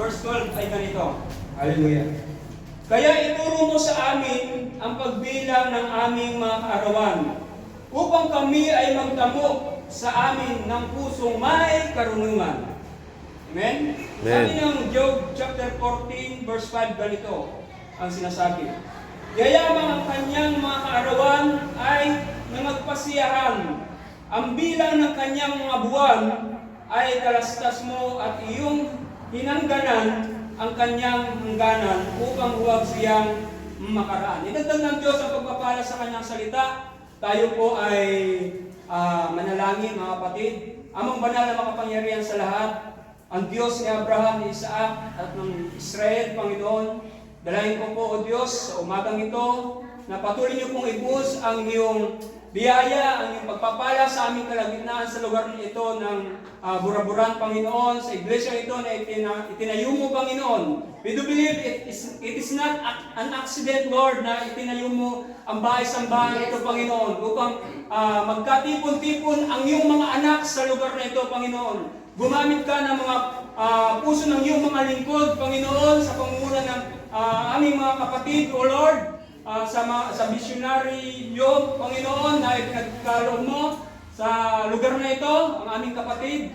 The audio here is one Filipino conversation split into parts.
verse 12 ay ganito. Hallelujah. Kaya ituro mo sa amin ang pagbilang ng aming mga kaarawan, upang kami ay magtamo sa amin ng pusong may karunungan. Amen? Sabi ng Job chapter 14 verse 5 ganito ang sinasabi. Yayamang ang kanyang mga kaarawan ay nangagpasiyahan. Ang bilang ng kanyang mga buwan ay kalastas mo at iyong hinangganan ang kanyang hangganan upang huwag siyang makaraan. Idagdag ng Diyos ang pagpapala sa kanyang salita. Tayo po ay manalangin mga kapatid. Amang banal na makapangyarihan sa lahat, ang Diyos ni Abraham, ni Isaac at ng Israel, Panginoon, dalahin ko po o Diyos sa umagang ito na patuloy niyo pong ibuhos ang iyong biyaya, ang iyong pagpapala sa aming kalagitnaan sa lugar ito ng buraburan, Panginoon, sa iglesia ito na itinayo mo, Panginoon. We do believe it is not an accident, Lord, na itinayo mo ang bahay-sambahan ito, Panginoon, upang magkatipon-tipon ang iyong mga anak sa lugar na ito, Panginoon. Gumamit ka ng mga puso ng iyong mga lingkod, Panginoon, sa pangunguna ng aming mga kapatid, O Lord, sa missionary yun, Panginoon, na ipinagkaloob mo sa lugar na ito, ang aming kapatid,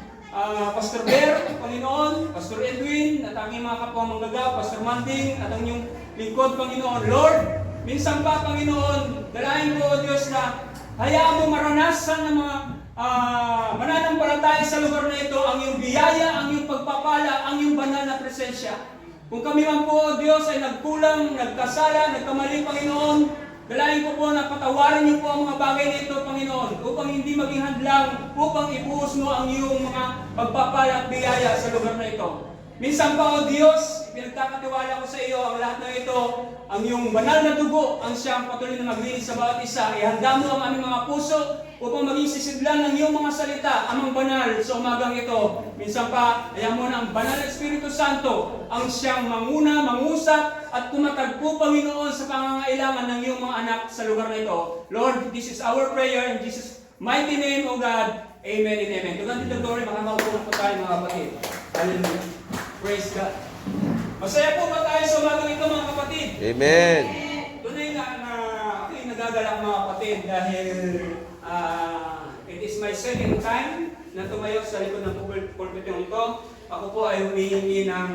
Pastor Bear, Panginoon, Pastor Edwin, at aming mga kapwa manggagawa, Pastor Manding, at ang iyong lingkod, Panginoon. Lord, minsan pa, Panginoon, dalahin ko, O Diyos, na hayaan mo maranasan ng mga mananampalataya sa lugar na ito ang iyong biyaya, ang iyong pagpapala, ang iyong banal na presensya. Kung kami man po, O Diyos, ay nagkulang, nagkasala, nagkamali, Panginoon, dalahin ko po na patawarin niyo po ang mga bagay na ito, Panginoon, upang hindi maging hadlang, upang ibuhos mo ang iyong mga pagpapala at biyaya sa lugar na ito. Minsan pa, O Diyos, pinagkakatiwala ko sa iyo ang lahat ng ito, ang iyong banal na dugo, ang siyang patuloy na maglinis sa bawat isa. Ihanda mo ang aming mga puso upang maging sisidlan ng iyong mga salita, amang banal sa umagang ito. Minsan pa, ayaw mo na ang banal na Espiritu Santo, ang siyang manguna, mangusap, at kumatagpo, Panginoon, sa pangangailangan ng iyong mga anak sa lugar na ito. Lord, this is our prayer in Jesus' mighty name, O God. Amen and amen. Tugan dito, Dory, makakaupo po tayo, mga kapatid. Hallelujah. Praise God. Masaya po ba tayo sa umagang ito, mga kapatid? Amen. Tunay na ako'y nagagalak, mga kapatid, dahil it is my second time na tumayo sa likod ng pulpit ito. Ako po ay humihingi ng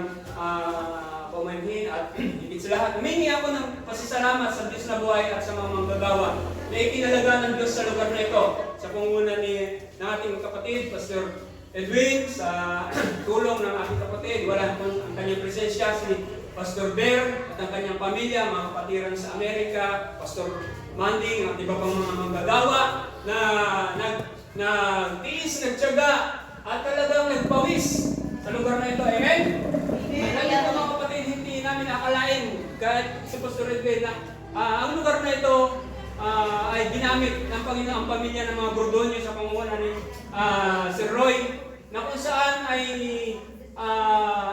pamanhin at higit sa lahat. Humihingi ako ng pasasalamat sa Diyos na buhay at sa mga manggagawa na itinalaga ng Diyos sa lugar na ito. Sa pangunguna ng ating kapatid, Pastor Edwin, sa tulong ng ating kapatid, wala po ang kanyang presensya, si Pastor Bear at ang kanyang pamilya, mga kapatiran sa Amerika, Pastor Manding, at iba pang mga manggagawa na nagtiis, nagtiyaga, at talagang nagpawis sa lugar na ito. Amen? Amen. Mga kapatid, hindi namin akalain kahit si Pastor Edwin na ang lugar na ito ay ginamit ng Panginoon ang pamilya ng mga Gordonyo sa pangunguna ni Sir Roy, na kung saan ay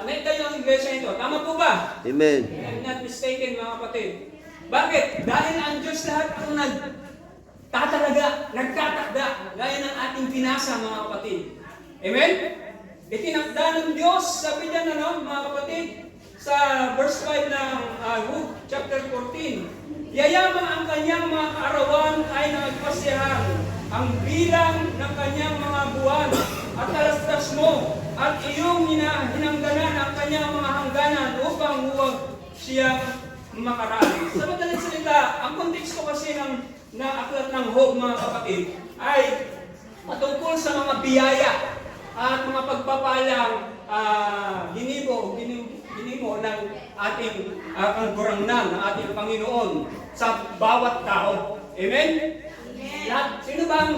naitayo ang iglesia ito. Tama po ba? Amen. I'm not mistaken, mga kapatid. Bakit? Dahil ang Diyos lahat ang nagtatakda, gaya ng ating pinasa, mga kapatid. Amen? Itinakda ng Diyos, sabi niya mga kapatid, sa verse 5 ng Luke chapter 14, yayamang ang kanyang mga kaarawan ay nagpasiyahan, ang bilang ng kanyang mga buwan at kalastas mo, at iyong hinangganan ang kanyang mga hangganan upang huwag siyang makaraan. Sa madaling salita, ang konteksto kasi ng aklat ng Job, mga kapatid, ay patungkol sa mga biyaya at mga pagpapalang ginimo ng ating kagurangnan, ng ating Panginoon sa bawat tao. Amen? Lahat, sino bang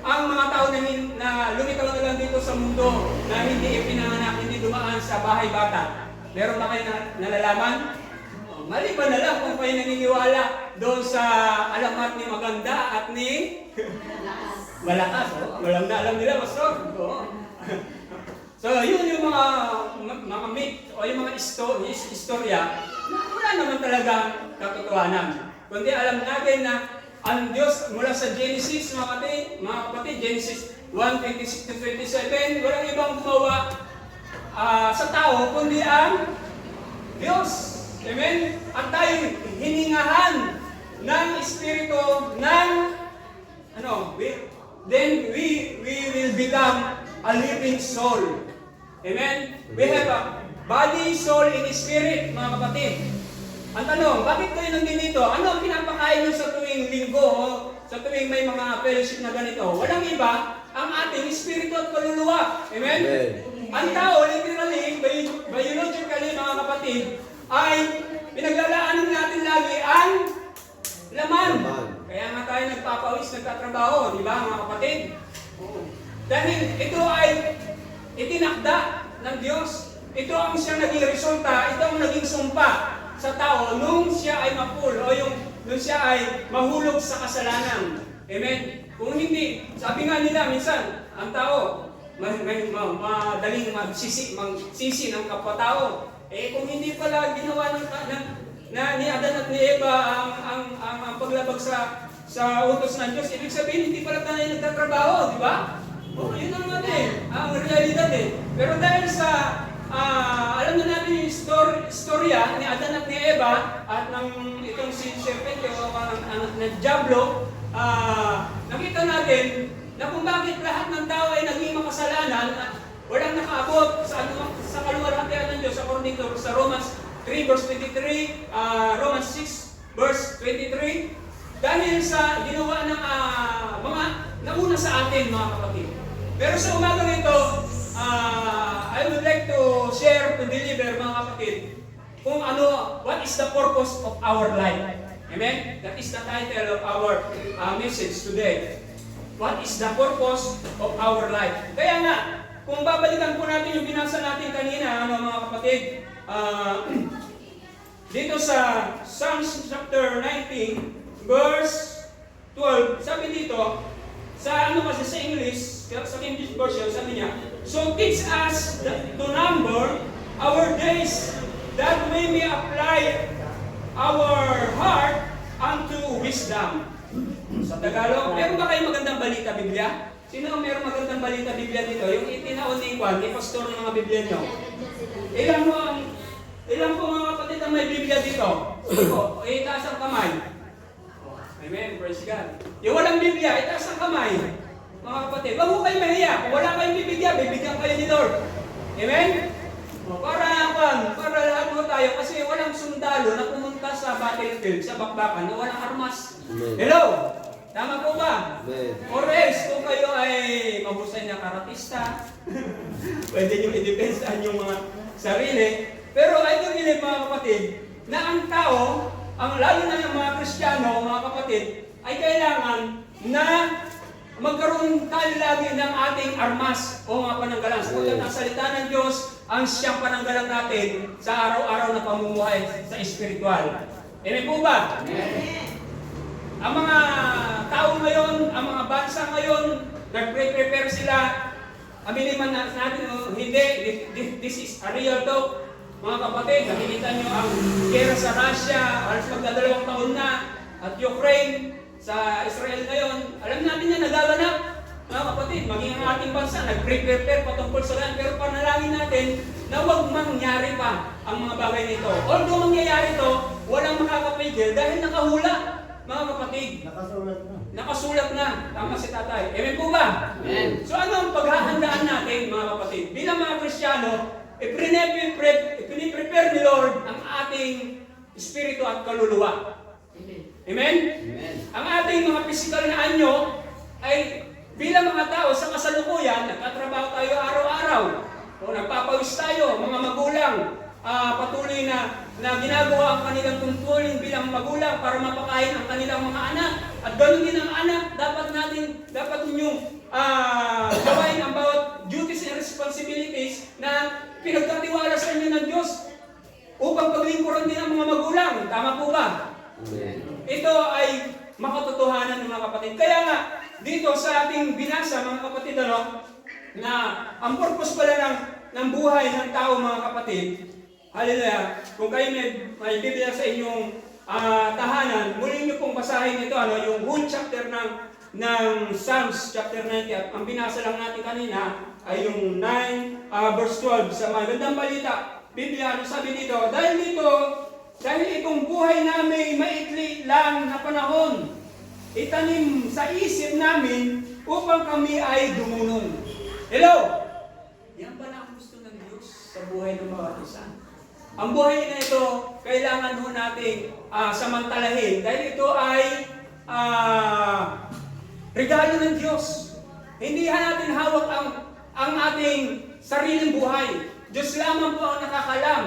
ang mga tao na lumitaw na lang dito sa mundo na hindi ipinanganak, hindi dumaan sa bahay bata? Meron ba kayo nalalaman? Mali ba na lang kung kayo naniniwala doon sa alamat ni maganda at ni malakas? Walang na alam nila, Pastor. So, yun yung mga myth o yung mga istorya na wala naman talaga katotohanan. Kundi alam natin na ang Diyos mula sa Genesis, mga kapatid, Genesis 1:26-27, walang ibang gumawa sa tao, kundi ang Diyos. Amen? At tayo hiningahan ng Espiritu ng then we will become a living soul. Amen? We have a body, soul, and spirit, mga kapatid. Ang tanong, bakit kayo nandito? Ano ang pinapakain nyo sa tuwing linggo o sa tuwing may mga fellowship na ganito? Walang iba, ang ating espiritu at kaluluwa. Amen? Ang tao, literally, biologically, mga kapatid, ay pinaglalaanan natin lagi ang laman. Kaya nga tayo nagpapawis, nagtatrabaho, di ba, mga kapatid? Dahil ito ay itinakda ng Diyos. Ito ang siya naging resulta, ito ang naging sumpa sa tao nung siya ay mapul o nung siya ay mahulog sa kasalanan. Amen? Kung hindi, sabi nga nila minsan, ang tao madaling magsisi ng kapwa-tao. Kung hindi pala ginawa ni Adan at ni Eva ang paglabag sa utos ng Diyos, ibig sabihin hindi pala tayo nagtatrabaho, di ba? Yun ang ang realidad eh. Pero dahil sa alam na natin yung istorya ni Adan at ni Eva at itong si Serpente o ang anak ng Diablo, nakita natin na kung bakit lahat ng tao ay naging makasalanan at walang nakaabot sa kaluwalhatian ng Diyos according to sa Romans 3 verse 23, Romans 6 verse 23, dahil sa ginawa ng mga nauna sa atin, mga kapatid. Pero sa umagang ito, I would like to share, to deliver, mga kapatid, kung what is the purpose of our life. Amen? That is the title of our message today. What is the purpose of our life? Kaya nga, kung babalikan po natin yung binasa natin kanina, mga kapatid, dito sa Psalms chapter 19, verse 12, sabi dito, sa sa English, sa King James Version, sabi niya, so teach us to number our days, that we may apply our heart unto wisdom. Sa Tagalog, meron ba kayong magandang balita Biblia? Sino ang meron magandang balita Biblia dito? Yung itinaon ni Juan, ni pastor ng mga Biblia nyo. Ilan po mga kapatid ang may Biblia dito? Itaas ang kamay. Amen, praise God. Yung walang Biblia, itaas ang kamay. Mga kapatid, wag mo kayo mahiya. Kung wala kayong bibigyan, bibigyan kayo ni Lord. Amen? Para lahat mo tayo, kasi walang sundalo na pumunta sa battlefield, sa bakbakan, na walang armas. Amen. Hello? Tama po ba? Amen. Or else, kung kayo ay mahusay na karatista, pwede nyo i-defensean yung mga sarili. Pero I do believe, mga kapatid, na ang tao, lalo na yung mga Kristiyano, mga kapatid, ay kailangan na magkaroon tayo lagi ng ating armas o mga pananggalang. Sapagkat ang salita ng Diyos ang siyang pananggalang natin sa araw-araw na pamumuhay sa espiritual. Amen po ba? Amen. Ang mga tao ngayon, ang mga bansa ngayon, nag-prepare sila. Aminin man natin o hindi, this is a real talk. Mga kapatid, nakikita nyo ang gera sa Russia, halos magdadalawang taon na, at Ukraine, sa Israel ngayon, alam natin yan, nagaganap. Mga kapatid, maging ang ating bansa, nag-prepare patungkol sa land, pero panalangin natin na huwag mangyari pa ang mga bagay nito. Although mangyayari ito, walang makakapigil dahil nakahula, mga kapatid. Nakasulat na. Tama si tatay. Amen po ba? Amen. So ano ang paghahandaan natin, mga kapatid? Bilang mga Kristiyano, ipiniprepare ni Lord ang ating espiritu at kaluluwa. Amen? Amen? Ang ating mga physical na anyo ay bilang mga tao sa kasalukuyan, nagtatrabaho tayo araw-araw. O nagpapawis tayo, mga magulang, patuloy na ginagawa ang kanilang tungkulin bilang magulang para mapakain ang kanilang mga anak. At ganoon din ang anak, dapat ninyong gawain ang bawat duties and responsibilities na pinagkatiwala sa inyo ng Diyos upang paglingkuran din ang mga magulang. Tama po ba? Amen. Ito ay makatotohanan ng mga kapatid. Kaya nga, dito sa ating binasa, mga kapatid, na ang purpose pala ng buhay ng tao, mga kapatid, hallelujah, kung kayo may Biblia sa inyong tahanan, muli niyo pong basahin ito, yung whole chapter ng ng Psalms chapter 90 at ang binasa lang natin kanina ay yung 9 verse 12 sa magandang balita. Biblia, ano sabi dito? Dahil itong buhay namin maikli lang na panahon, itanim sa isip namin upang kami ay dumunong. Hello? Yan ba na ang gusto ng Diyos sa buhay ng bawat isa? Ang buhay na ito, kailangan ho natin samantalahin dahil ito ay regalo ng Diyos. Hindi natin hawak ang ating sariling buhay. Diyos lamang po ang nakakalam.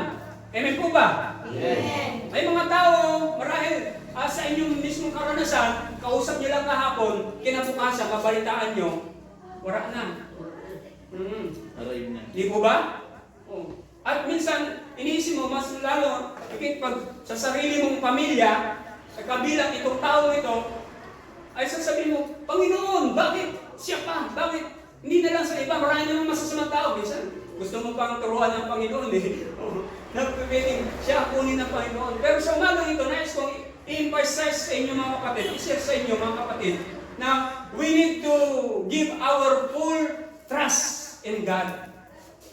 Amen po ba? Amen. May mga tao, marahil sa inyong mismong karanasan, kausap niyo lang kahapon, kinabukasan, mabalitaan nyo, wala na. Arrive na. Di po ba? Oh. At minsan, iniisip mo, mas lalo, pag sa sarili mong pamilya, kabilang itong tao ito, ay sasabihin mo, Panginoon, bakit siya pa? Bakit? Hindi na lang sa iba, marami namang masasamang tao. Minsan, gusto mo pang turuan ng Panginoon eh. Nagpipiling siya kunin ng Panginoon. Pero sa umaga ito, nais kong i-emphasize sa inyo mga kapatid, i-share sa inyo mga kapatid, na we need to give our full trust in God.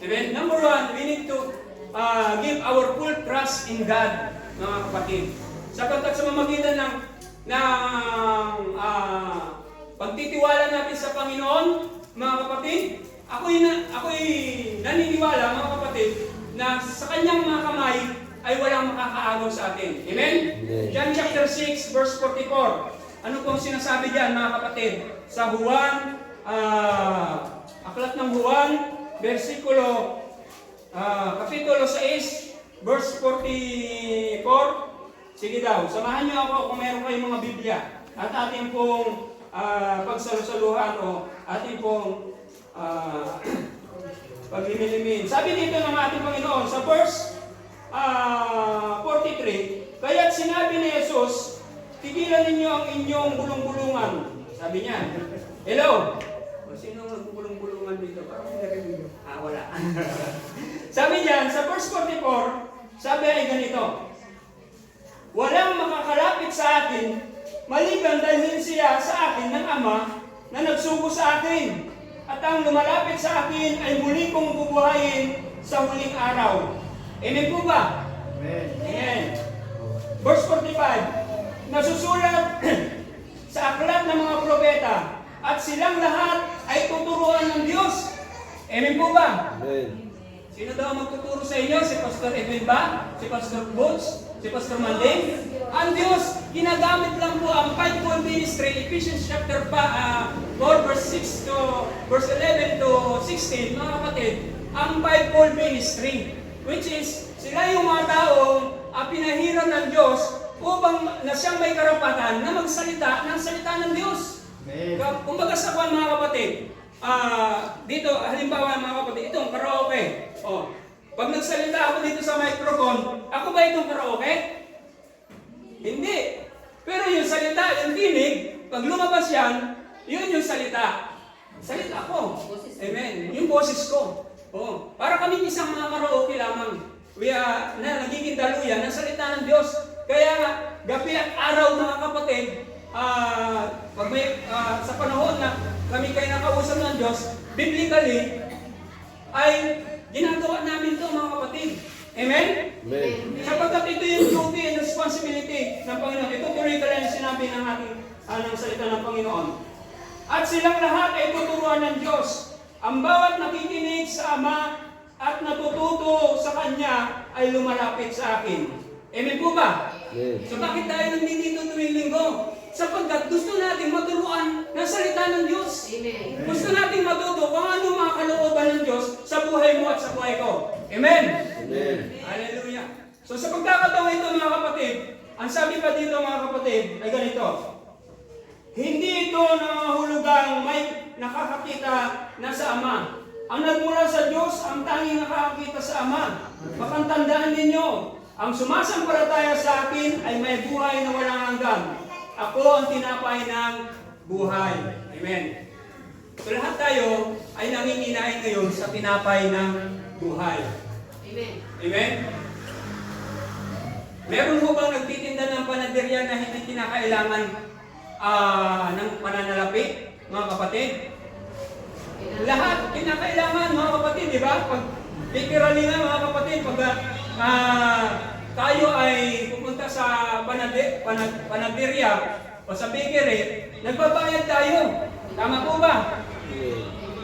Amen? Number one, we need to give our full trust in God, mga kapatid. Sapagkat sa mamagitan ng pagtitiwala natin sa Panginoon, mga kapatid, ako'y naniniwala, mga kapatid, na sa kanyang mga kamay ay walang makakaagaw sa atin. Amen? John chapter 6, verse 44. Ano pong sinasabi diyan, mga kapatid? Sa Juan, aklat ng Juan, versikulo, kapitulo 6, verse 44. Sige daw, samahan niyo ako kung meron kayong mga Biblia at ating pong pagsalusaluhan o ating pong paglilimin. Sabi dito ng ating Panginoon sa verse 43, kaya't sinabi ni Jesus, tigilan ninyo ang inyong bulong-bulungan. Sabi niya, hello? O sino ang bulong-bulungan dito? Parang hindi narinig. Wala. Sabi niyan, sa verse 44, sabi ay ganito, walang makakalapit sa akin, maliban dalhin siya sa akin ng Ama na nagsugo sa akin. At ang lumalapit sa akin ay muli kong bubuhayin sa huling araw. Amen po ba? Amen. Amen. Verse 45, nasusulat sa aklat ng mga propeta at silang lahat ay tuturuan ng Diyos. Amen po ba? Amen. Sino daw magtuturo sa inyo? Si Pastor Edwin ba? Si Pastor Boots? Si Pastor Manding? Ang Diyos, ginagamit lang po ang fivefold ministry, Ephesians chapter 4, verse 6 to verse 11 to 16, mga kapatid, ang fivefold ministry, which is, sila yung mga taong pinahiram ng Diyos upang na siyang may karapatan na magsalita ng salita ng Diyos. Kumbaga sa kwan, mga kapatid, dito, halimbawa mga kapatid, itong karaoke. Pag nagsalita ako dito sa microphone, ako ba itong karaoke? Hindi. Pero yung salita, yung tinig, pag lumabas yan, yun yung salita. Salita ko. Amen. Yung boses ko. Para kami isang mga karaoke lamang. Na nagiging daluyan ng salita ng Diyos. Kaya gabi at araw, mga kapatid, pag may, sa panahon na kami kayo nakausap ng Diyos, biblically, ay ginagawa namin ito, mga kapatid. Amen? Amen. Sapagkat ito yung duty and responsibility ng Panginoon. Ito tuloy ka lang yung sinabi ng ating ng salita ng Panginoon. At silang lahat ay tuturuan ng Diyos. Ang bawat nakikinig sa Ama at natututo sa Kanya ay lumalapit sa akin. Amen po ba? Amen. So bakit tayo nandito tuwing linggo? Sapagkat gusto natin maturuan ng salita ng Diyos. Amen. Gusto natin matuto kung ano mga kalooban ng Diyos sa buhay mo at sa buhay ko. Amen? Amen. Hallelujah. So sa pagkakataon ito, mga kapatid, ang sabi pa dito, mga kapatid, ay ganito. Hindi ito nangahulugang may nakakakita na sa Ama. Ang nagmula sa Diyos, ang tanging nakakakita sa Ama. Makantandaan ninyo, ang sumasampalataya sa akin ay may buhay na walang hanggan. Ako ang tinapay ng buhay. Amen. So lahat tayo ay nanginginain ngayon sa tinapay ng buhay. Amen. Amen? Meron mo bang nagtitinda ng panaderya na hindi kinakailangan ng pananalapi, mga kapatid. Lahat kinakailangan, mga kapatid, di ba? Pag literally nga, mga kapatid, pag tayo ay pupunta sa panaderia o sa bakery, nagbabayad tayo. Tama po ba?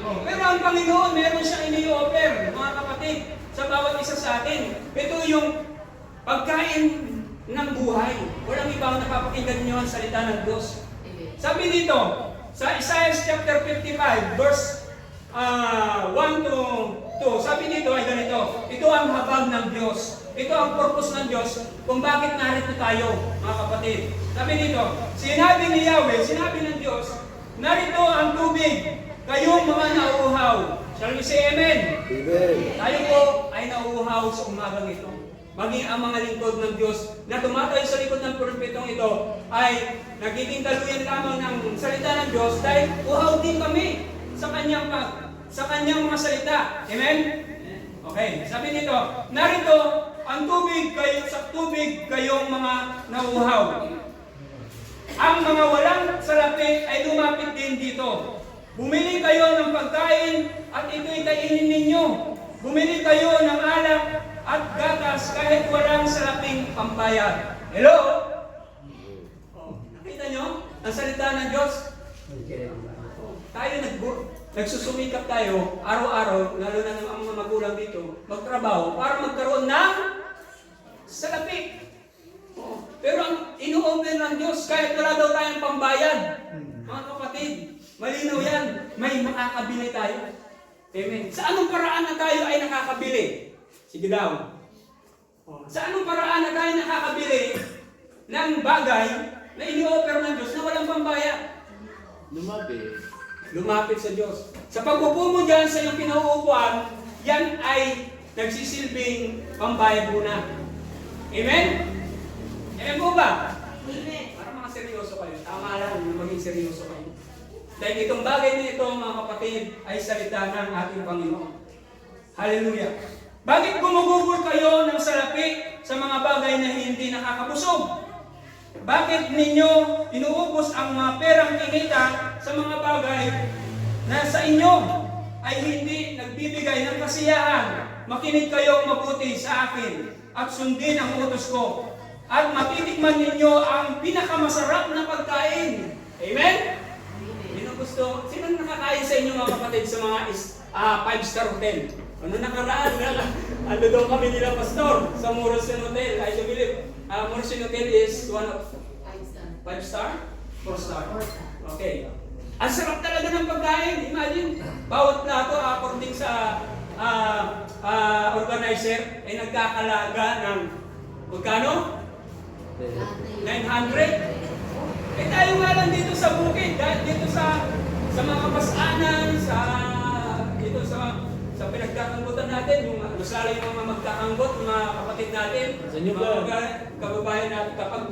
Oh, pero ang Panginoon, meron siyang ini-offer, mga kapatid, sa bawat isa sa atin. Ito yung pagkain ng buhay. Walang ibang napapakinggan niyo ang salita ng Diyos. Sabi dito, sa Isaiah chapter 55, verse 1 to 2, sabi dito ay ganito, ito ang habag ng Diyos. Ito ang purpose ng Diyos kung bakit narito tayo, mga kapatid. Sabi dito, sinabi ni Yahweh, sinabi ng Diyos, narito ang tubig, kayong mga nauuhaw. Shall we say amen? Amen. Tayo po ay nauuhaw sa umagang ito. Maging ang mga lingkod ng Diyos na tumatayo sa likod ng propetong ito ay nagiging daluyan lamang ng salita ng Diyos dahil uhaw din kami sa kanyang mga salita. Amen? Okay, sabi nito, narito ang tubig kayo sa tubig kayong mga nauuhaw. Ang mga walang salapi ay lumapit din dito. Bumili kayo ng pagkain at ito'y kainin ninyo. Bumili kayo ng alak at gatas kahit walang salaping pambayad. Hello? Oh, nakita nyo? Ang salita ng Diyos. Tayo nagsusumikap tayo araw-araw, lalo na ng mga magulang dito, magtrabaho para magkaroon ng salapi. Oh, pero ang ino-offer ng Diyos, kahit wala daw tayong pambayad, mga kapatid, malinaw yan, may makakabili tayo. Amen. Sa anong paraan na tayo ay nakakabili? Sige daw. Oh, sa anong paraan na tayo nakakabili ng bagay na ini-offer ng Diyos na walang pambayad? Lumapit sa Diyos. Sa pagpupo mo dyan sa iyong pinauupuan, yan ay nagsisilbing pambayad muna. Amen? Amen po ba? Amen. Para mga seryoso kayo. Tama lang na maging seryoso kayo. Dahil itong bagay na ito, mga kapatid, ay salita ng ating Panginoon. Hallelujah. Bakit gumugugol kayo ng salapi sa mga bagay na hindi nakakabusog? Bakit ninyo inuubos ang mga perang kinita sa mga bagay na sa inyo ay hindi nagbibigay ng kasiyahan? Makinig kayong mabuti sa akin at sundin ang utos ko. At matitikman ninyo ang pinakamasarap na pagkain. Amen? Sino nakakain sa inyo, mga kapatid, sa mga 5-star hotel? Ano nakaraan? Ano daw kami nila, pastor, sa Morosin Hotel. I do believe Morosin Hotel is one of 5-star? 4-star? Okay. Ang sarap talaga ng pagkain. Imagine, bawat plato, according sa organizer, ay nagkakalaga ng magkano? 900. Eh tayo nga lang dito sa bukid, dito sa mga pasanan, dito sa pinagkakanggutan natin, yung mas lalo yung mga magkakanggot, mga kapatid natin, mga kababayan natin, kapag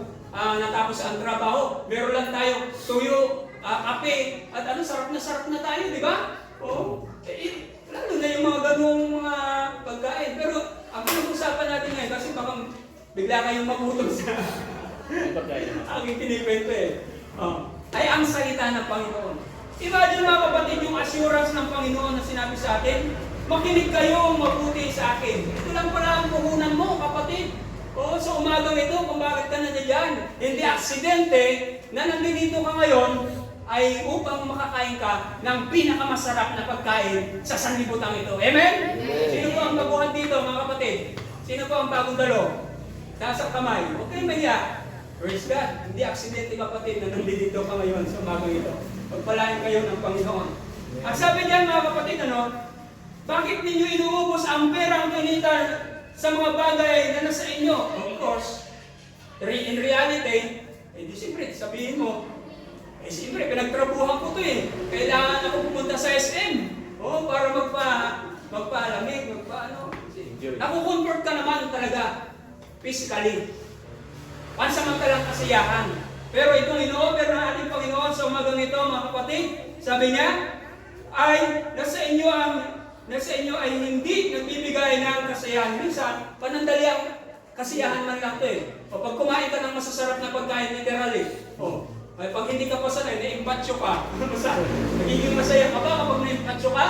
natapos ang trabaho, meron lang tayo tuyo, kape, at sarap na tayo, di ba? Oo. Lalo na yung mga ganung pagkain. Pero ang pinag-usapan natin ngayon, kasi baka bigla kayong magutom sa aking kinikwento ay ang salita ng Panginoon. Imagine, mga kapatid, yung assurance ng Panginoon na sinabi sa atin, makinig kayo mabuti sa akin. Ito lang pala ang puhunan mo, kapatid. Sa umagang ito, kung bakit ka nandiyan, hindi aksidente na nandito ka ngayon ay upang makakain ka ng pinakamasarap na pagkain sa sanlibutan ito. Amen? Sino po ang baguhan dito, mga kapatid? Sino po ang bagong dalo? Taas ang kamay. Huwag kayong mahiya. Praise God. Hindi aksidente, kapatid, na nandito ka ngayon sa umagang ito. Pagpalain kayo ng Panginoon. Ang sabi niyan, mga kapatid, bakit ninyo inuubos ang perang kinita sa mga bagay na nasa inyo? Of course, in reality, di siyempre, sabihin mo, siyempre, pinagtrabuhan ko to Kailangan ako pumunta sa SM. Para magpaalamig, Nakukonvert ka naman talaga, physically. Pansamantalang kasiyahan. Pero itong ino-offer ng ating Panginoon sa umagang ito, mga kapatid, sabi niya, ay nasa inyo ay hindi nagbibigay ng kasiyahan. Minsan, panandaliang kasiyahan man lang ito O pag kumain ka ng masasarap na pagkain, literally, Ay, pag hindi ka pa sanay, na-impatyo ka. Nagiging masaya ka ba kapag na-impatyo ka?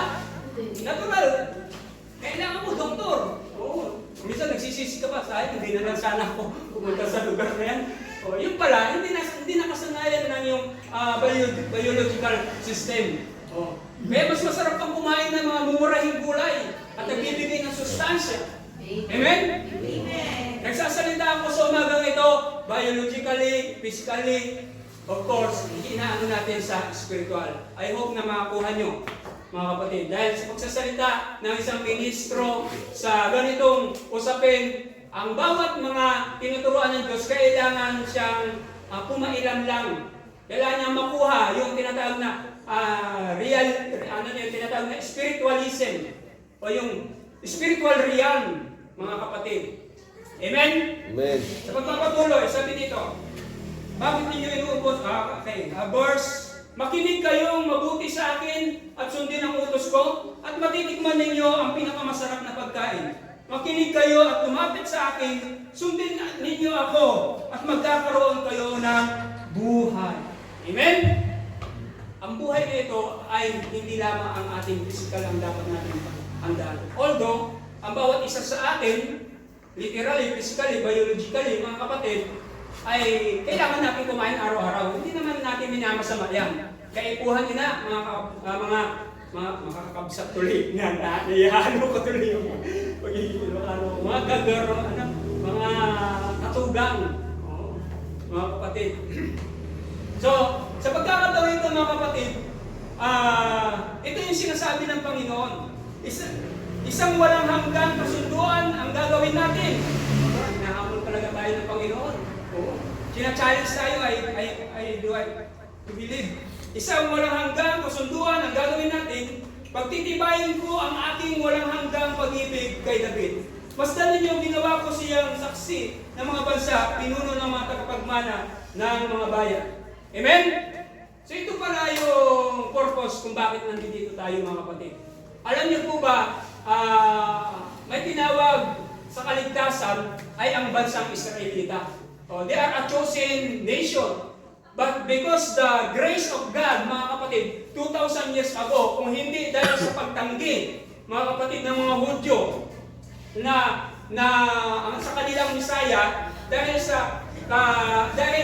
Natural. Kailangan mo, doktor. Oo. Minsan nagsisisi ka pa, sayang, hindi na lang sana ako pumunta sa lugar na yan. O, yun pala, hindi na kasanayan ng yung biological system. O. Kaya mas masarap kang kumain ng mga mumurahing gulay at nagbibigay ng sustansya. Amen? Amen. Nagsasalita ako sa umagang ito, biologically, physically, of course, inaano natin sa spiritual. I hope na makakuha nyo, mga kapatid. Dahil sa pagsasalita ng isang ministro sa ganitong usapin, ang bawat mga tinuturuan ng Diyos, kailangan siyang pumailam lang. Kailangan niyang makuha yung tinatawag na tinatawag na spiritualism o yung spiritual realm, mga kapatid. Amen? Amen. Sa pagpapatuloy, sabi dito, bakit ninyo inuubos? Verse, makinig kayong mabuti sa akin at sundin ang utos ko at matitikman ninyo ang pinakamasarap na pagkain. Makinig kayo at lumapit sa akin, sundin ninyo ako at magkakaroon kayo ng buhay. Amen? Ang buhay na ito ay hindi lamang ang ating physical ang dapat natin handaan. Although, ang bawat isa sa atin, literally, physically, biologically, mga kapatid, ay kailangan natin kumain araw-araw. Hindi naman natin minamasama yan. Kaipuhan nyo na, mga makakabsat tuloy na naihalo ko tuloy yung mga gagaro, mga katugang, mga kapatid. So, sa pagkakataon ito, mga kapatid, ito yung sinasabi ng Panginoon. Isang walang hanggang kasunduan ang gagawin natin. Hinahamon talaga tayo ng Panginoon. Sina-challenge tayo, I believe. Isang walang hanggang kasunduan ang gagawin natin. Pagtitibayin ko ang aking walang hanggang pag-ibig kay David. Basta ninyo ginawa ko siyang saksi ng mga bansa, pinuno ng mga tagapagmana ng mga bayan. Amen? So ito pala yung purpose kung bakit nandito tayo, mga kapatid. Alam niyo po ba, may tinawag sa kaligtasan ay ang bansang Israelita. They are a chosen nation. But because the grace of God, mga kapatid, 2,000 years ago, kung hindi dahil sa pagtanggi, mga kapatid ng mga Hudyo, na sa kanilang Misaya, dahil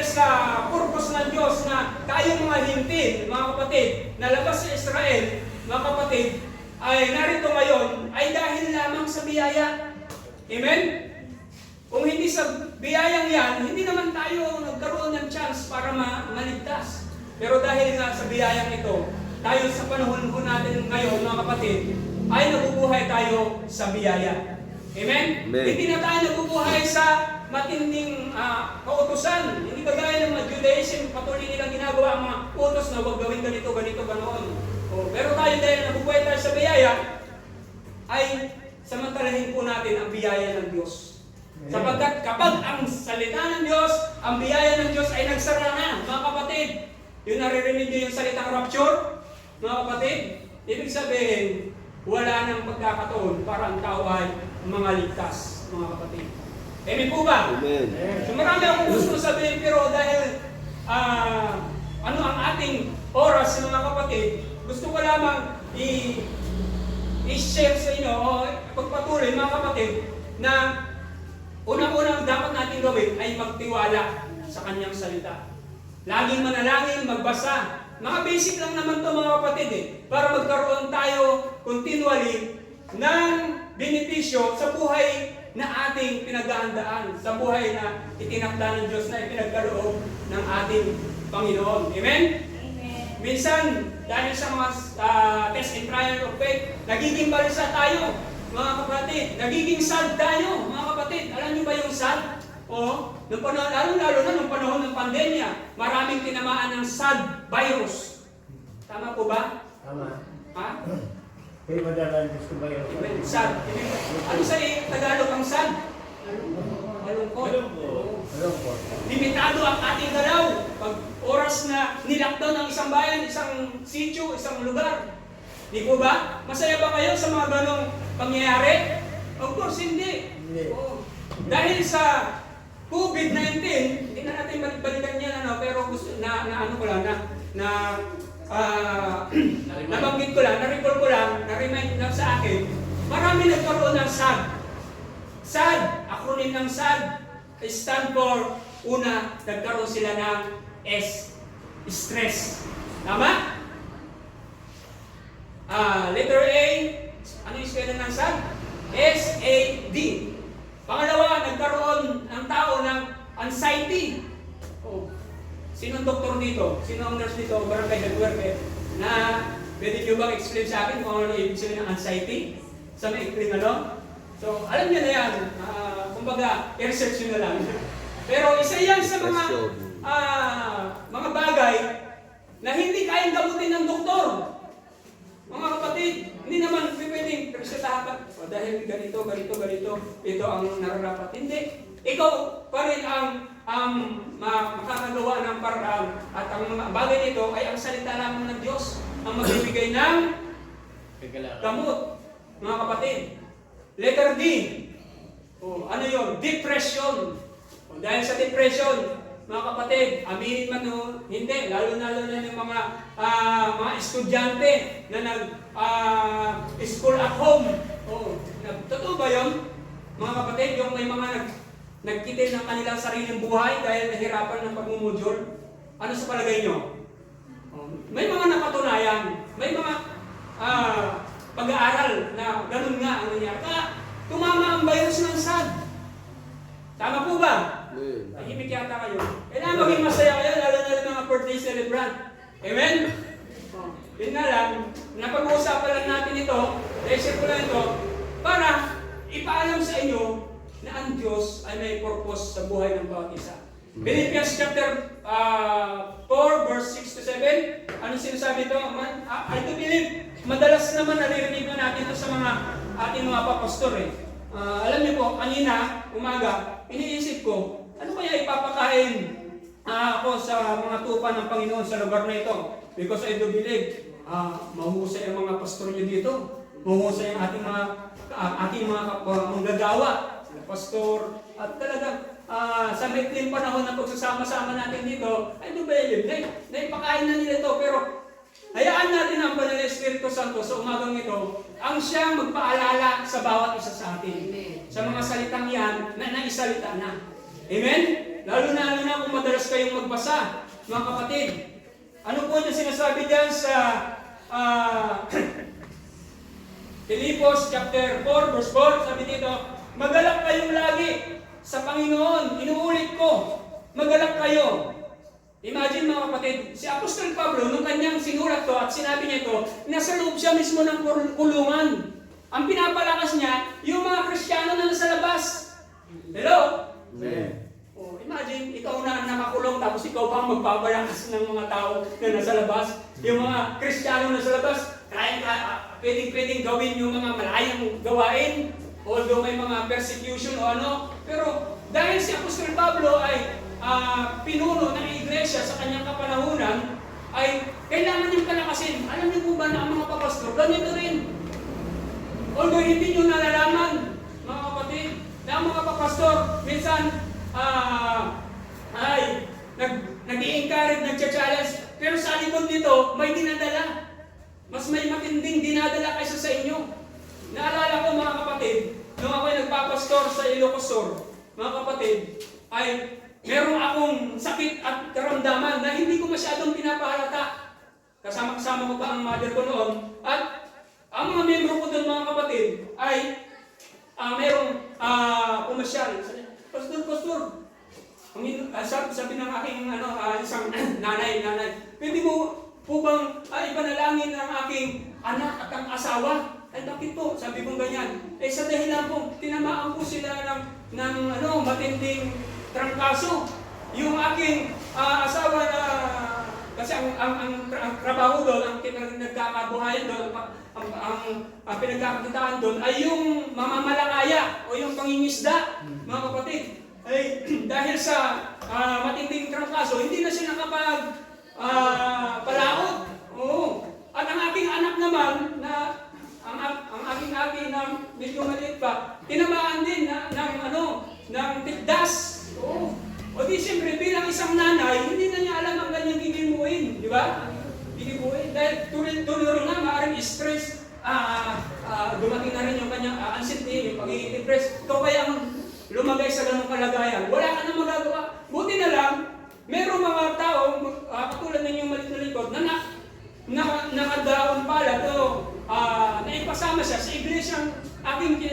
sa purpose ng Diyos na tayong mga hintil, mga kapatid, na labas sa Israel, mga kapatid, ay narito ngayon, ay dahil lamang sa biyaya. Amen? Kung hindi sa biyayang yan, hindi naman tayo nagkaroon ng chance para maligtas. Pero dahil nga sa biyayang ito, tayo sa panahon po natin ngayon, mga kapatid, ay nabubuhay tayo sa biyaya. Amen? Amen. Hindi na tayo nabubuhay sa matinding kautusan. Hindi kagaya ng mga Judaism, patuloy nilang ginagawa ang mga utos na huwag gawin ganito, ganito, ganoon. Pero tayo dahil nabubuhay tayo sa biyaya, ay samantalahin po natin ang biyaya ng Diyos. Sapagkat kapag ang salita ng Diyos, ang biyaya ng Diyos ay nagsara na, mga kapatid. Yung naririnig niyo yung salitang rapture, mga kapatid, ibig sabihin, wala nang pagkakataon para ang tao ay mga ligtas, mga kapatid. Amen po ba? Amen. So marami akong gusto sabihin, pero dahil ano ang ating oras, mga kapatid, gusto ko lamang i-share sa inyo o pagpatuloy, mga kapatid, na unang-unang dapat natin gawin ay magtiwala sa kanyang salita. Laging manalangin, magbasa. Mga basic lang naman to, mga kapatid, para magkaroon tayo continually ng benepisyo sa buhay na ating pinaghahandaan, sa buhay na itinakda ng Diyos na ipinagkaloob ng ating Panginoon. Amen? Amen. Minsan, dahil sa mga test and trial of faith, nagiging balisa tayo, mga kapatid. Nagiging sad tayo, mga kapatid. Alam niyo ba yung sad? Nung panahon, lalo na nung panahon ng pandemya, maraming tinamaan ng sad virus. Tama po ba? Tama. Ha? Kaya madalang gusto ba yun? Sad. Ano sa Tagalog ang sad? Malungkot. Alam po. Limitado ang ating galaw. Pag oras na nilakdaw ng isang bayan, isang sitio, isang lugar. Di po ba? Masaya ba kayo sa mga ganong pangyayari? Of course, hindi. Hindi. Dahil sa COVID-19, hindi na natin balikan yan, pero gusto na ano ko lang, nabanggit ko lang, na-recall ko lang, na-remind lang sa akin, marami nagkaroon ng SAD. SAD, acronym ng SAD, stand for, una, nagkaroon sila ng S, stress. Tama? Letter A, ano yung spelling ng SAD? S-A-D. Pangalawa, nagkaroon ng tao ng anxiety. Oh. Sinong doktor dito? Sinong nurse dito? Barangay health worker na pwede nyo bang explain sa akin kung ano ibig sabihin ng anxiety? Sa may ikling ano? So, alam nyo na yan. Kumbaga, i-research nyo na lang. Pero isa yan sa mga bagay na hindi kayang gamutin ng doktor. Mga kapatid, hindi naman pwedeng resetahan ka. Dahil ganito, ito ang nararapat. Hindi. Ikaw pa rin ang makakagawa ng paraan. At ang mga bagay nito ay ang salita lamang ng Diyos ang magbibigay ng gamot. Mga kapatid. Letter D. Ano yun? Depression. Dahil sa depression, mga kapatid, aminin man o hindi, lalo na yung mga estudyante na school at home. Totoo ba yun? Mga kapatid, yung may mga nagkitil ng kanilang sariling buhay dahil nahirapan ng pagmumudyon. Ano sa palagay nyo? May mga napatunayan, may mga pag-aaral na ganun nga ang nangyari. Kaya tumama ang virus ng SAD. Tama po ba? Tahimik yata kayo. Kailangan maging masaya kayo, lalo na yung mga birthday celebrant. Amen? Yun nga lang, napag-uusapan lang natin ito, share ko lang ito, para ipaalam sa inyo na ang Diyos ay may purpose sa buhay ng bawat isa. Philippians chapter 4, verse 6 to 7. Anong sinasabi ito? I do believe, madalas naman naririnig na natin ito sa mga ating mga papastor eh. Alam niyo po, kanina, umaga, iniisip ko, ano kaya ipapakain ako sa mga tupa ng Panginoon sa lugar na ito? Because I do believe, mahusay ang mga pastor niyo dito. Mahusay ang ating mga manggagawa, sila pastor, at talagang sa maikling panahon na pagsasama-sama natin dito, I do believe, na ipakain na nila ito. Pero hayaan natin ang Banal na Espiritu Santo sa umagang ito ang siyang magpaalala sa bawat isa sa atin. Sa mga salitang yan na naisalita na. Amen? Lalo na kung madalas kayong magbasa, mga kapatid. Ano po yung sinasabi dyan sa Filipos chapter 4, verse 4, sabi dito, magalak kayong lagi sa Panginoon. Inuulit ko, magalak kayo. Imagine mga kapatid, si Apostol Pablo, nung kanyang sinulat to at sinabi niya ito, nasa loob siya mismo ng kulungan. Ang pinapalakas niya, yung mga Kristiyano na nasa labas. Hello? Amen. Imagine, ikaw na nakakulong, tapos ikaw pa ang magpapalakas ng mga tao na nasa labas. Yung mga Kristiyano na nasa labas, pwedeng gawin yung mga malayang gawain, although may mga persecution o ano. Pero dahil si Apostol Pablo ay pinuno ng iglesia sa kanyang kapanahunan, ay kailangan niyong palakasin. Alam niyo po ba na ang mga papastor, ganito rin. Although hindi niyo nalalaman, mga kapatid, na ang mga papastor, minsan, ay nag-i-encourage, nag-challenge, pero sa likod nito, may dinadala. Mas may matinding dinadala kaysa sa inyo. Naalala ko mga kapatid, nung ako'y nagpapastor sa Ilocos Sur, mga kapatid, ay meron akong sakit at karamdaman na hindi ko masyadong pinapahalata. Kasama-kasama ko pa ang mother ko noon. At ang mga membro ko doon mga kapatid ay merong pumasyal. Pastor, sabi ng aking isang nanay, pwede mo po bang ipanalangin ang aking anak at ang asawa? Ay bakit po? Sabi kong ganyan. Sa dahilan po, tinamaan po sila ng matinding trangkaso. Yung aking asawa na, kasi ang trabaho doon, ang nagkakabuhayan doon, ang pinagkakakitaan doon ay yung mamamalakaya o yung pangingisda, mga kapatid. Ay dahil sa matinding trangkaso, hindi na siya nakapag palaot. Oo. At ang aking anak naman na ang aking na medyo maliit pa, tinamaan din ng tikdas. Oo. O di siyempre, bilang isang nanay, hindi na niya alam ang kanyang gigimuin. Di ba? Gigimuin. Dahil tuloy na, maaaring stress. Dumating na rin yung kanyang anxiety, yung pagiging depressed. Ikaw kaya ang lumagay sa ganong kalagayan. Wala ka na magagawa. Buti na lang, merong mga tao, katulad ng yung malit na likod, na nakadaon pala to, naipasama siya sa iglesyang aking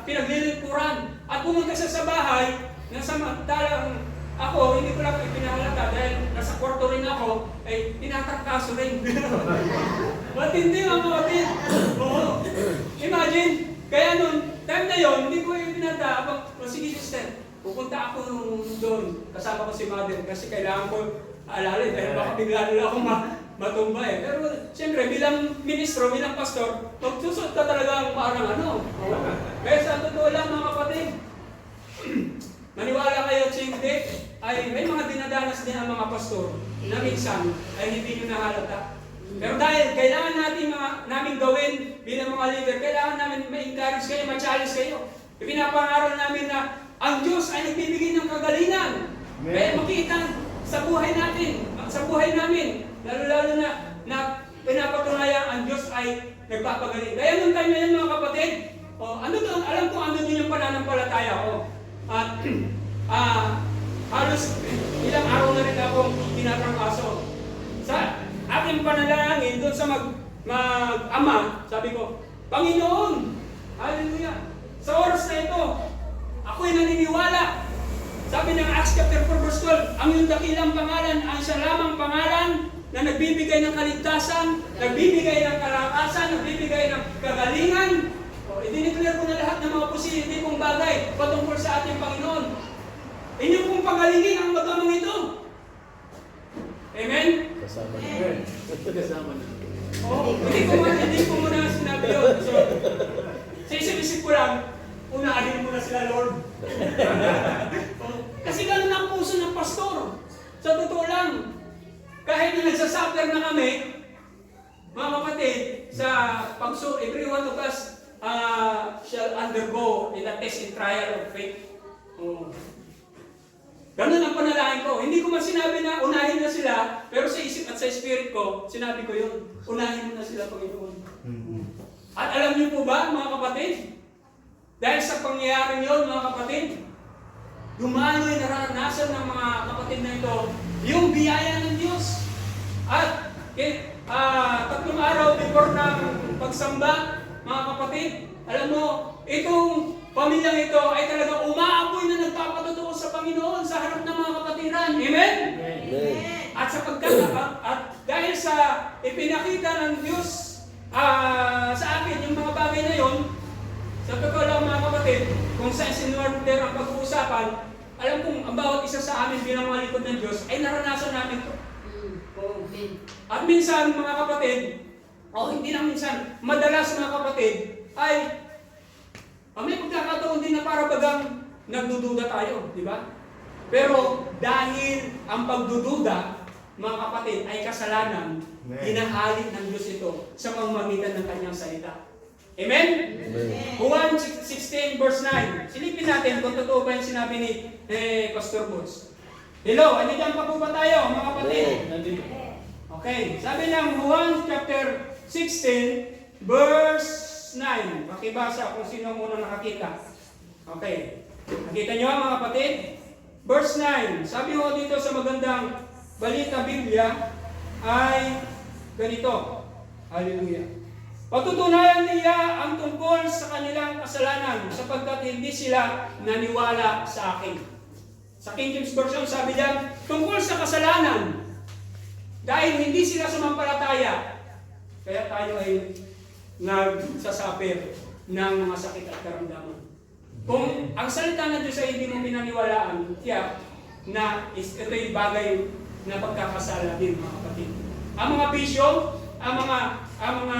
pinaglilingkuran. At pumunta siya sa bahay, na samantalang ako, hindi ko lang ipinahalata dahil nasa kwarto rin ako, ay tinatarkaso rin. Matindi mga kapatid. Oo. Imagine, kaya nun, time na yon, hindi ko yung pinata, sige sister, pupunta ako doon, kasama ko si mother, kasi kailangan ko alalin, dahil baka bigla nila ako matumba eh. Pero siyempre, bilang ministro, bilang pastor, magsusot ka talaga ang parang ano. Kaya sa totoo lang mga kapatid, maniwala kayo at hindi, ay may mga dinadanas din ang mga pastor na minsan ay hindi nyo nahalata. Pero dahil kailangan namin gawin bilang mga leader, kailangan namin ma-encourage kayo, ma-challenge kayo. Ipinapangaral namin na ang Diyos ay nagbibigay ng kagalingan. Kaya makita sa buhay natin, sa buhay namin, lalo-lalo na pinapatunayan ang Diyos ay nagpapagaling. Kaya nung time na yan mga kapatid, alam ko ano din yung pananampalataya ko. At halos ilang araw na rin akong tinatrangkaso. Sa aking panalangin doon sa mag-ama, sabi ko, Panginoon, hallelujah, sa oras na ito, ako'y naniniwala. Sabi ng Acts chapter 4 verse 12, ang iyong dakilang pangalan ang isa lamang pangalan na nagbibigay ng kaligtasan, nagbibigay ng kalakasan, nagbibigay ng kagalingan. I-declare ko na lahat ng mga positibong bagay patungkol sa ating Panginoon. Inyong pong pagalingin ang mag-amang ito. Amen? Kasama na. Amen. Kasama na. Hindi ko muna sinabi yun. So, sa isip-isip ko lang, unahin mo na sila, Lord. Kasi ganun ang puso ng pastor. Sa totoo lang, kahit na nagsasuffer na kami, mga kapatid, sa every one of us shall undergo in a test and trial of faith. Ganun ang panalangin ko. Hindi ko man sinabi na unahin na sila, pero sa isip at sa spirit ko, sinabi ko yun, unahin mo na sila, Panginoon. At alam niyo po ba, mga kapatid, dahil sa pangyayaring yun, mga kapatid, dumaloy naranasan ng mga kapatid na ito, yung biyaya ng Diyos. At 3 araw before ng pagsamba, mga kapatid, alam mo, itong pamilyang ito ay talagang umaapoy na nagpapatotoo sa Panginoon sa harap ng mga kapatiran. Amen? Amen. At dahil sa ipinakita ng Diyos sa akin yung mga bagay na yon, sa totoo lang mga kapatid, kung saan sinuorder ang pag-uusapan, alam kong ang bawat isa sa amin bilang mga likod ng Diyos ay naranasan namin ito. At minsan mga kapatid, hindi lang minsan, madalas mga kapatid, ay may pagkakataon din na para bagang nagdududa tayo, di ba? Pero dahil ang pagdududa, mga kapatid, ay kasalanan, hinahalin ng Diyos ito sa pamamagitan ng kanyang salita. Amen? Amen. Juan 16 verse 9. Silipin natin kung totoo ba yung sinabi ni Pastor Boots. Hello, andiyan pa po ba tayo, mga kapatid? Okay, sabi ng Juan chapter 16 verse 9. Pakibasa kung sino muna nakakita. Okay. Nakita nyo mga kapatid? Verse 9. Sabi ho dito sa magandang balita Biblia ay ganito. Hallelujah. Patutunayan niya ang tungkol sa kanilang kasalanan sapagkat hindi sila naniwala sa akin. Sa King James Version sabi diyan, tungkol sa kasalanan dahil hindi sila sumampalataya. Kaya tayo ay nagsasuffer ng mga sakit at karamdaman. Kung ang salita ng Diyos ay hindi mo pinaniwalaan, tiyak na ito yung bagay na pagkakasala din mga kapatid. Ang mga bisyo, ang mga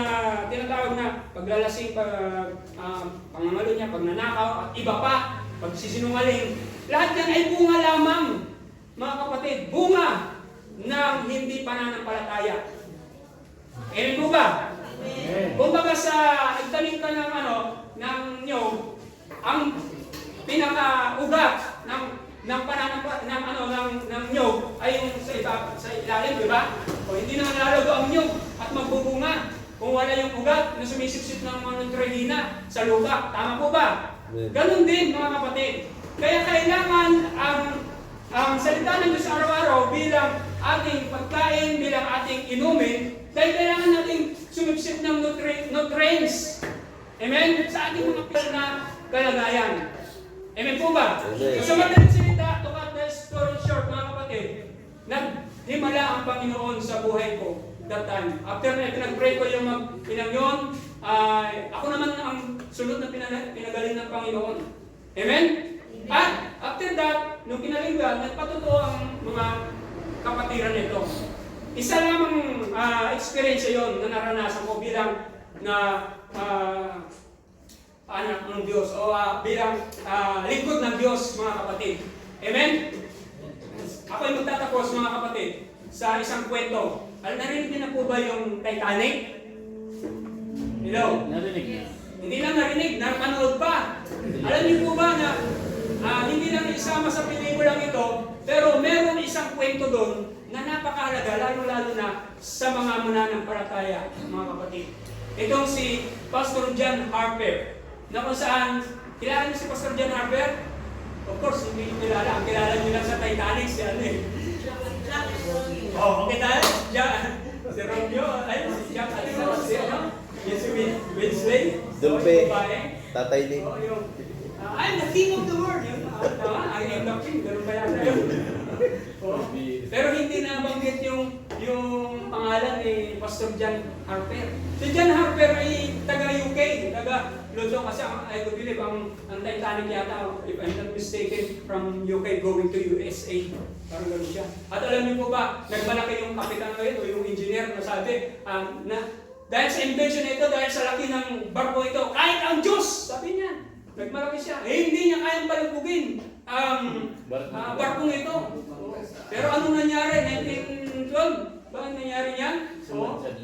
tinatawag na paglalasing, pangangalo niya, pagnanakaw, at iba pa, pagsisinungaling, lahat yan ay bunga lamang, mga kapatid, bunga ng hindi pananampalataya. Amen po ba? Kung baga sa igtanim ka ng ng nyog, ang pinaka-ugat ng ng ng nyog ay yung sa ilalim, di ba? O hindi na lalago ang nyog at magbubunga kung wala yung ugat na sumisipsip ng mga nutrihina sa lupa. Tama po ba? Ganon din mga kapatid. Kaya kailangan ang salita ng Diyos araw-araw bilang ating pagkain, bilang ating inumin, dahil kailangan nating sumipsip ng nutrients. Amen? Sa ating mga na kalagayan. Amen po ba? Amen. Sa madaling salita, to cut the story short mga kapatid, naghimala ang Panginoon sa buhay ko that time. After na pinag-pray ko yung pinang yun, ako naman ang sunod na pinagaling ng Panginoon. Amen? At after that, nung pinalinggan, nagpatotoo ang mga kapatiran nito. Isa lamang experience yon na naranasan ko bilang na anak ng Diyos o bilang lingkod ng Diyos mga kapatid. Amen? Ako ay magtatapos mga kapatid sa isang kwento. Narinig niyo na po ba yung Titanic? Hello? Narinig niya. Hindi lang narinig, napanood pa. Alam niyo po ba na hindi lang isama sa pelikulang ito, pero meron isang kwento doon na napakahalaga, lalo-lalo na sa mga mananampalataya, mga kapatid. Itong si Pastor John Harper, na kung saan, kilala niyo si Pastor John Harper? Of course, hindi niyo kilala. Ang kilala niyo lang sa Titanic, si ano eh. Oh, okay tayo? Si Romeo, ay, si Jack, si ano? Yes, si Wednesday. Dumpe. Babae. Tatay din. Oh, yung, I'm the king of the world. Yung, I am the king. Ganun ba yata yun? Oh. Pero hindi nabanggit yung pangalan ni Pastor John Harper. Si John Harper ay taga-UK, taga-London kasi I believe ang Titanic yata, if I'm not mistaken, from UK going to USA. Parang gano'n siya. At alam niyo po ba, nagmalaki yung kapitan ngayon o yung engineer na sabi, na dahil sa invention nito, dahil sa laki ng barko ito, kahit ang Diyos, sabi niya, nagmalaki siya. Hindi niya kayang palubugin ang barkong ito. Pero ano nangyari? 1912? Ba ang nangyari niyan?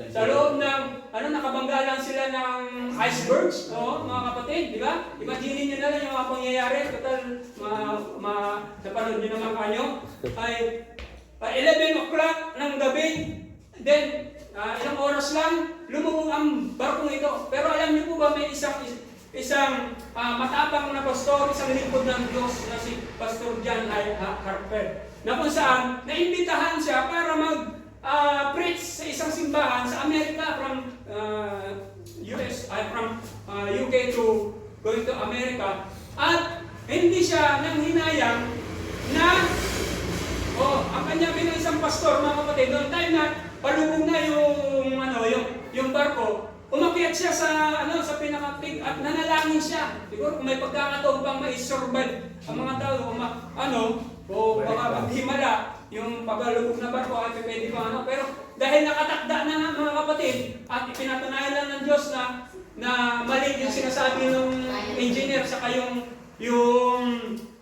Sa loob ng, nakabangga lang sila ng icebergs, mga kapatid, di ba? Imagine niyo na lang yung mga pangyayari, total, napanood niyo naman kanyo, ay 11 o'clock ng gabi, then, ilang oras lang, lumubog ang barkong ito. Pero alam niyo po ba, may isang matapang na pastor, isang lingkod ng Diyos na si Pastor John Harper, na kung saan, naimbitahan siya para preach sa isang simbahan sa Amerika from UK to going to America. At hindi siya nang hinayang na ang kanya bilang isang pastor, mga kapatid, noong time na palubog na yung barko, umakyat siya sa pinakapig at nanalangin siya. Siguro kung may pagkakataon pang mai-survive ang mga tao, o baka maghimala yung pagalubog na barko at pwede pa pero dahil nakatakda na nga mga kapatid at ipinatunayan lang ng Diyos na mali yung sinasabi ng engineer saka yung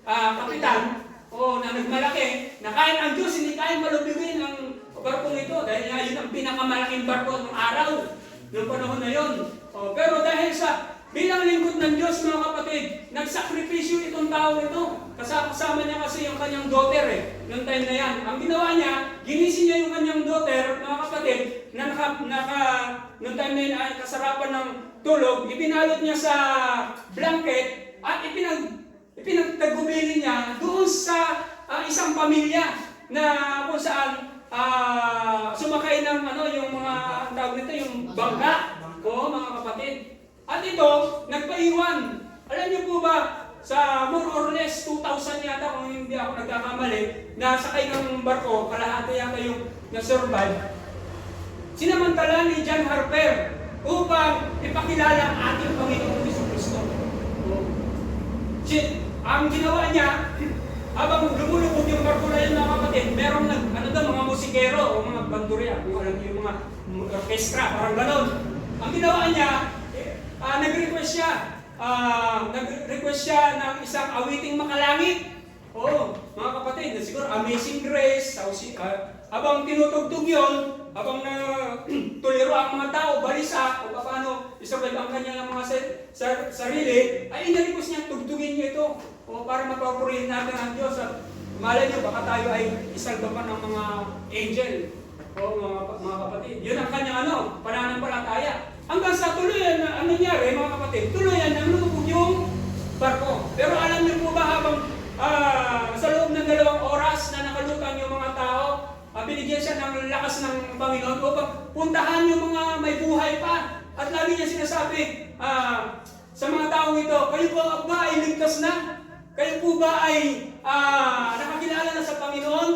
kapitan na nagmalaki na kahit ang Diyos hindi kaya malubigin ang barkong ito dahil nga yun ang pinakamalaking barko ng araw ng panahon na yun. Pero dahil sa bilang lingkod ng Diyos mga kapatid, nagsakripisyo itong tao ito. Kasama niya kasi yung kanyang daughter noong time na yan. Ang ginawa niya, ginising niya yung kanyang daughter, mga kapatid, na noong time na yun ay kasarapan ng tulog, ipinalot niya sa blanket at ipinagtagubili niya doon sa isang pamilya na kung saan sumakay ng yung mga tawag nito, yung bangka, mga kapatid. At ito, nagpaiwan. Alam niyo po ba, sa more or less 2,000 yata, kung hindi ako nagkakamali, na sakay ng barko, kalahati yata yung na-survive. Sinamantala ni John Harper upang ipakilala ang ating Panginoong Jesucristo. Ang ginawa niya, habang lumulubog yung barko na yun mga kapatid, merong mga musikero o mga bandurya, kung alam niyo yung mga orkestra, parang ganon. Ang ginawa niya, nag-request siya ng isang awiting makalangit. Mga kapatid, siguro Amazing Grace, habang tinutugtog yun, habang tuliro ang mga tao, balisa, o paano isurvive ang kanyang mga sarili, ay in-request niya, tugtugin niyo ito, para mapapurihin natin ang Diyos. malay nyo, baka tayo ay isalba pa ng mga angel o mga kapatid. Yun ang kanyang pananampalataya. Hanggang sa tuluyan na ano nangyari, mga kapatid, tuluyan na lumubog yung barko. Pero alam niyo po ba habang sa loob ng 2 oras na nakalutang yung mga tao, binigyan siya ng lakas ng Panginoon upang puntahan yung mga may buhay pa. At lagi niya sinasabi sa mga taong ito, kayo po ba ay ligtas na? Kayo po ba ay nakakilala na sa Panginoon?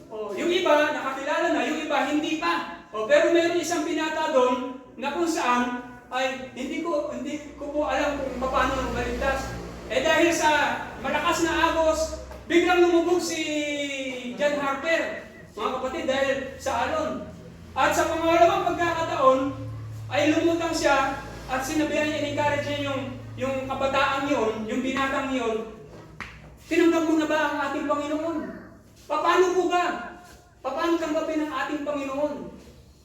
O, yung iba, nakakilala na, yung iba, hindi pa. O, pero mayroon isang binata doon na kung saan ay hindi ko po alam kung paano maligtas. Eh dahil sa malakas na agos, biglang lumubog si John Harper, mga kapatid, dahil sa alon. At sa pangalawang pagkakataon, ay lumutang siya at sinabihan niya, in-encourage niya yung kabataan yun, yung binatang yun, tinanggap mo na ba ang ating Panginoon? Paano po ba? Paano tanggapin ang ating Panginoon?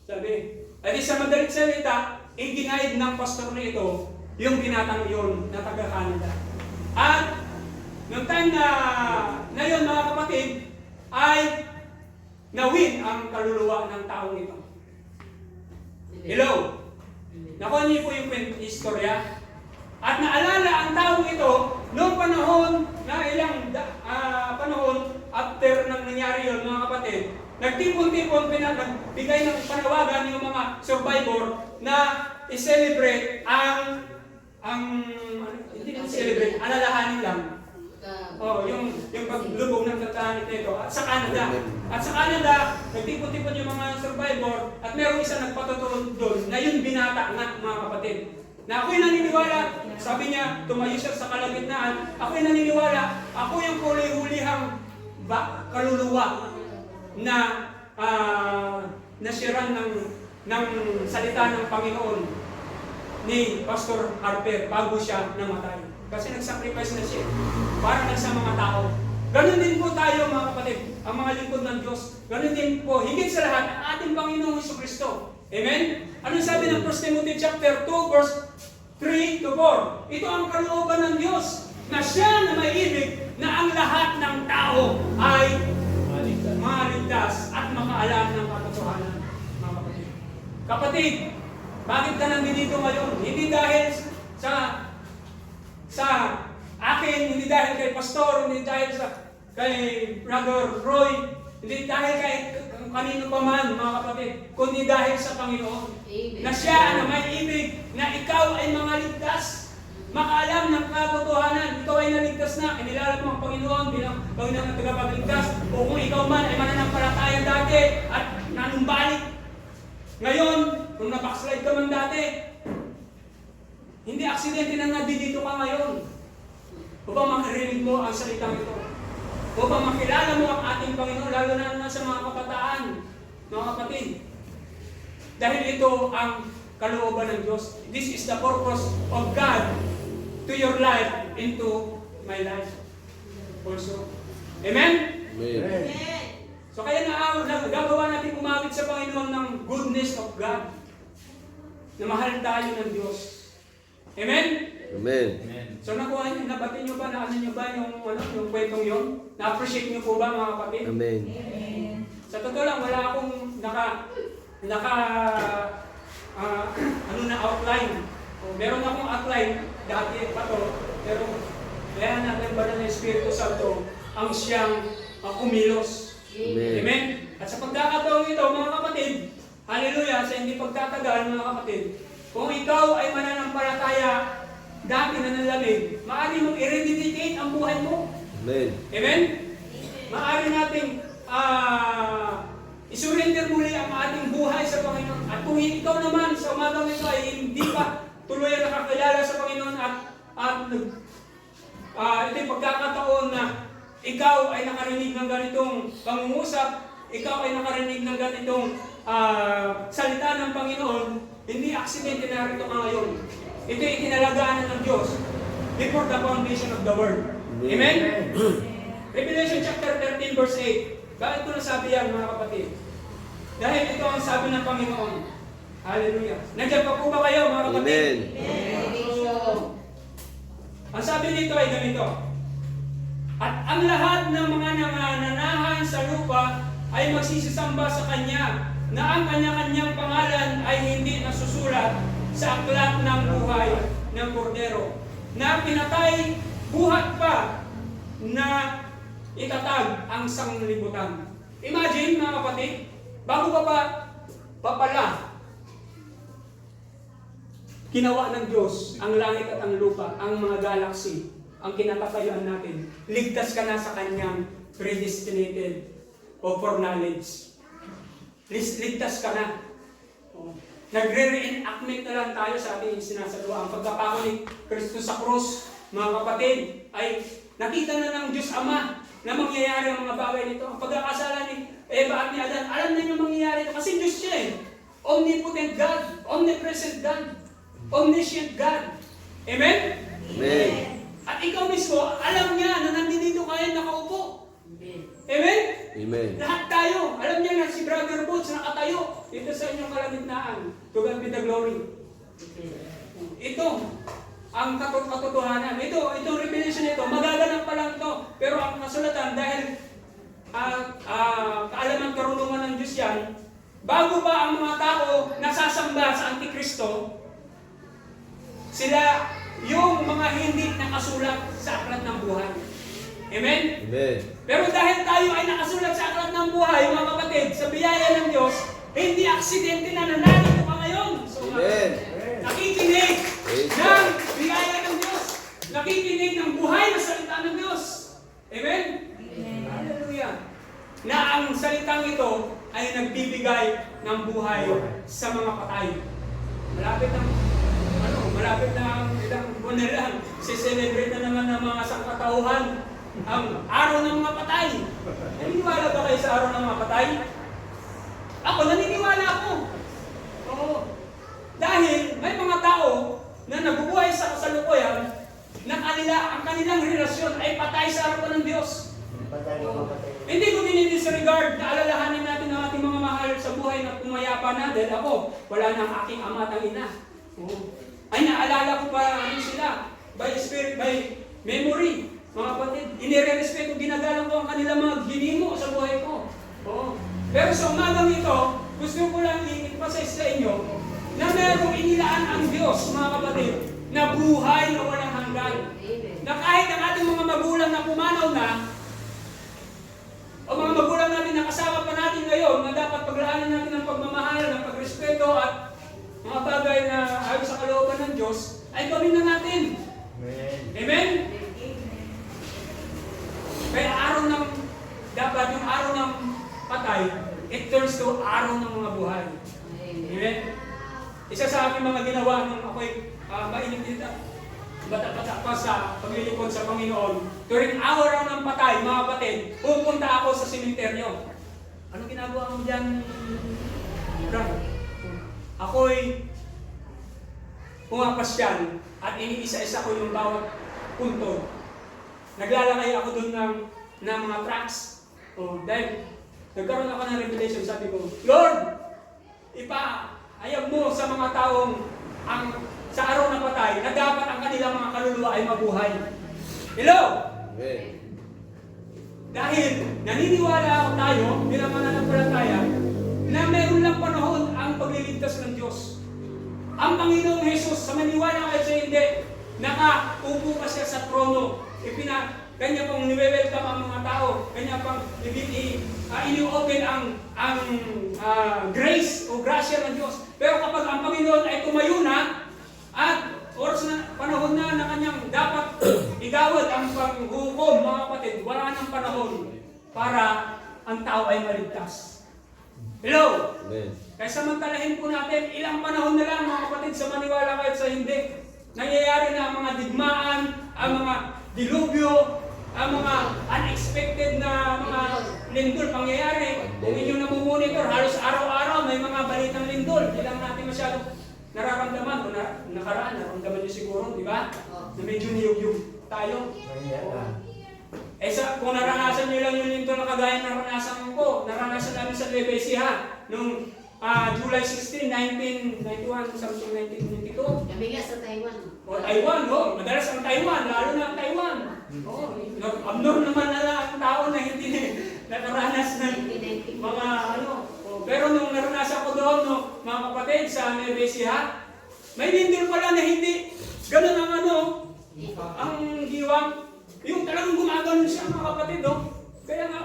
Sabi. At sa madaling salita, i-ginaid ng pastor na ito, yung binatang yun na taga-Canada. At noong time na yun, mga kapatid, ay nawin ang kaluluwa ng taong ito. Hello? Nakuha niyo po yung istorya? At naalala ang taong ito, noong panahon na ilang panahon after nang nangyari yun, mga kapatid, nagtipon-tipon, nagbigay ng panawagan yung mga survivor na i-celebrate hindi na celebrate, alalahanin lang. Yung paglubog ng katahan nito at sa Canada. At sa Canada, nagtipon-tipon yung mga survivor at meron isa nagpatutulog doon na yung binata nga, mga kapatid. Na ako'y naniniwala, sabi niya, tumayo siya sa kalagitnaan, ako'y naniniwala, ako yung huli-hulihang kaluluwa na nasiran ng salita ng Panginoon ni Pastor Harper bago siya namatay. Kasi nag-sacrifice na siya para sa mga tao. Ganon din po tayo, mga kapatid, ang mga lingkod ng Diyos. Ganon din po, higit sa lahat, ang ating Panginoong Jesucristo. Amen? Ano sabi ng 1 Timothy chapter 2, verse 3 to 4? Ito ang kalooban ng Diyos, na siya na may ibig na ang lahat ng tao ay maligtas at makaalam ng katotohanan, mga kapatid. Kapatid, bakit ka nandito ngayon? Hindi dahil sa akin, hindi dahil kay Pastor, hindi dahil kay Brother Roy, hindi dahil kay kanino pa man, mga kapatid, kundi dahil sa Panginoon. Amen. Na siya na may ibig, na ikaw ay mga ligtas, makaalam ng katotohanan, ikaw ay naligtas na, inilalap mo ang Panginoon bilang Panginoon at tagapagligtas, o kung ikaw man ay mananampalataya dati at nanumbalik. Ngayon, kung nabackslide ka man dati, hindi aksidente na nandito ka ngayon. Upang makarinig mo ang salitang ito. Upang makilala mo ang ating Panginoon, lalo na sa mga kabataan, mga kapatid. Dahil ito ang kalooban ng Diyos. This is the purpose of God to your life, into my life also. Amen? Amen. So kaya nagagawa natin umawit sa Panginoon ng goodness of God. Na mahal tayo ng Diyos. Amen? Amen. So nakuha niyo, nabati niyo ba, naano niyo ba yung kwentong yun? Na-appreciate niyo po ba, mga kapatid? Amen. Sa totoo lang, wala akong outline. Meron akong outline, dati pa to, pero kaya natin ba ng Espiritu Santo ang siyang kumilos. Amen. Amen? At sa pagkakataon ito, mga kapatid, hallelujah, sa hindi pagtatagal, mga kapatid, kung ikaw ay mananampalataya dati na nalamig, maaari mong i-rededicate ang buhay mo. Amen. Amen? Maaari nating isurrender muli ang ating buhay sa Panginoon. At kung ikaw naman sa umagang ito ay hindi pa tuloy nakakilala sa Panginoon at ito yung pagkakataon na ikaw ay nakarinig ng ganitong pangungusap, ikaw ay nakarinig ng ganitong salita ng Panginoon, hindi aksidente na rito ka ngayon. Ito ay kinalagaan ng Diyos before the foundation of the world. Amen? Revelation chapter 13 verse 8. Bakit ko nasabi yan, mga kapatid? Dahil ito ang sabi ng Panginoon. Hallelujah. Nandiyan pa po ba kayo, mga kapatid? Amen. Ang sabi dito ay ganito. At ang lahat ng mga nananahan sa lupa ay magsisisamba sa Kanya, na ang kanya-kanyang pangalan ay hindi nasusulat sa aklat ng buhay ng Kordero, na pinatay, buhat pa, na itatag ang sanglibutan. Imagine mga kapatid, bago papala, ginawa ng Diyos ang langit at ang lupa, ang mga galaxy, ang kinatatayuan natin. Ligtas ka na sa Kanyang predestinated o foreknowledge. Ligtas ka na. Nagre-reenactment na lang tayo sa ating sinasagawa. Ang pagkapako ni Kristo sa krus, mga kapatid, ay nakita na ng Diyos Ama na mangyayari ang mga bagay nito. Ang pagkakasala ni Eva at ni Adan, alam na niyo mangyayari ito kasi Diyos siya eh. Omnipotent God, omnipresent God, omniscient God. Amen? Amen. At ikaw mismo, alam niya na nandito kayo nakaupo. Amen? Amen. Lahat tayo. Alam niya na si Brother Boots nakatayo dito sa inyong kalagitnaan. To God be the glory. Ito ang katotohanan. Itong revelation nito, magaganap pa lang ito. Pero ang kasulatan, dahil kaalaman karunungan ng Diyos yan, bago pa ang mga tao nasasamba sa Antikristo, sila yung mga hindi nakasulat sa aklat ng buhay. Amen? Amen. Pero dahil tayo ay nakasulat sa aklat ng buhay, mga kapatid, sa biyaya ng Diyos, hindi aksidente na nanalo ka ngayon. So, Amen. nakikinig ng biyaya ng Diyos. Nakikinig ng buhay na salita ng Diyos. Amen? Hallelujah. Na ang salitang ito ay nagbibigay ng buhay sa mga patay. Malapit na ang ilang buwan na lang, celebrate na naman ng mga sangkatauhan ang araw ng mga patay. Naniniwala ba kayo sa araw ng mga patay? Ako, naniniwala ako. Oo. Dahil may mga tao na nabubuhay sa kasalukuyan na ang kanilang relasyon ay patay sa harapan ng Diyos. Hindi ko dinidisregard na alalahanin natin ang ating mga mahal sa buhay na pumayapa na dahil ako, wala na ang aking ama at ang ina. Ay naalala ko pa sila by spirit, by memory. Mga kapatid, inirerespeto, ginagalang ko ang kanilang mga ginimo sa buhay ko. Pero sa umagang ito, gusto ko lang i-emphasize sa inyo na merong inilaan ang Diyos, mga kapatid, na buhay na walang hanggan. Na kahit ang ating mga magulang na pumanaw na, o mga magulang natin na kasama pa natin ngayon, na dapat paglaanan natin ng pagmamahal, ng pagrespeto at mga bagay na ayon sa kalooban ng Diyos, ay gawin na natin. Amen. Amen? Kaya dapat yung araw ng patay, it turns to araw ng mga buhay. Amen? Isa sa aking mga ginawa nung ako'y mainit dito, bata-bata pa sa paglilipon sa Panginoon, tuwing araw ng patay, mga kapatid, pupunta ako sa simenteryo. Anong ginagawa mo dyan, Brad? Ako'y pumapasyal at iniisa-isa ko yung bawat punto. Naglalakay ako doon ng mga tracks. Dahil nagkaroon ako ng revelation, sabi ko, Lord, ipahayag mo sa mga taong sa araw na patay na dapat ang kanilang mga kaluluwa ay mabuhay. Hello? Amen. Dahil naniniwala tayo bilang mananampalataya na meron lang panahon ang pagliligtas ng Diyos. Ang Panginoong Jesus, sa maniwala kayo sa hindi, nakaupo pa siya sa trono. Kanya pong niwe-welcome ang mga tao. Kanya pang ini-open ang grace o grasya ng Diyos. Pero kapag ang Panginoon ay tumayo na, at oras na, panahon na kanyang dapat igawad ang panghukom, mga kapatid, wala nang panahon para ang tao ay maligtas. Hello? Amen. Kaya samantalahin po natin, ilang panahon na lang, mga kapatid, sa maniwala kahit sa hindi. Nangyayari na ang mga digmaan, ang mga dilubyo, ang mga unexpected na mga lindol pangyayari. Kung inyong namumonitor, halos araw-araw may mga balitang lindol. Hindi lang natin masyado nararamdaman o nakaraan, naramdaman nyo siguro, di ba? Na medyo niyog-yog tayo. Kung naranasan nyo lang yung lindol na kagaya naranasan ko, naranasan namin sa Nueva Ecija noong July 16, 1991, something 1992. Kami nga sa Taiwan. O Taiwan, madalas ang Taiwan, lalo na ang Taiwan. abnormal na lang ang tao na hindi nakaranas ng mga pero nung naranasan ko doon, no, mga kapatid, sa Nueva Ecija, may lindol pala na hindi ganun ang ang diwang. Yung talagang gumagano siya, mga kapatid, no? Kaya nga,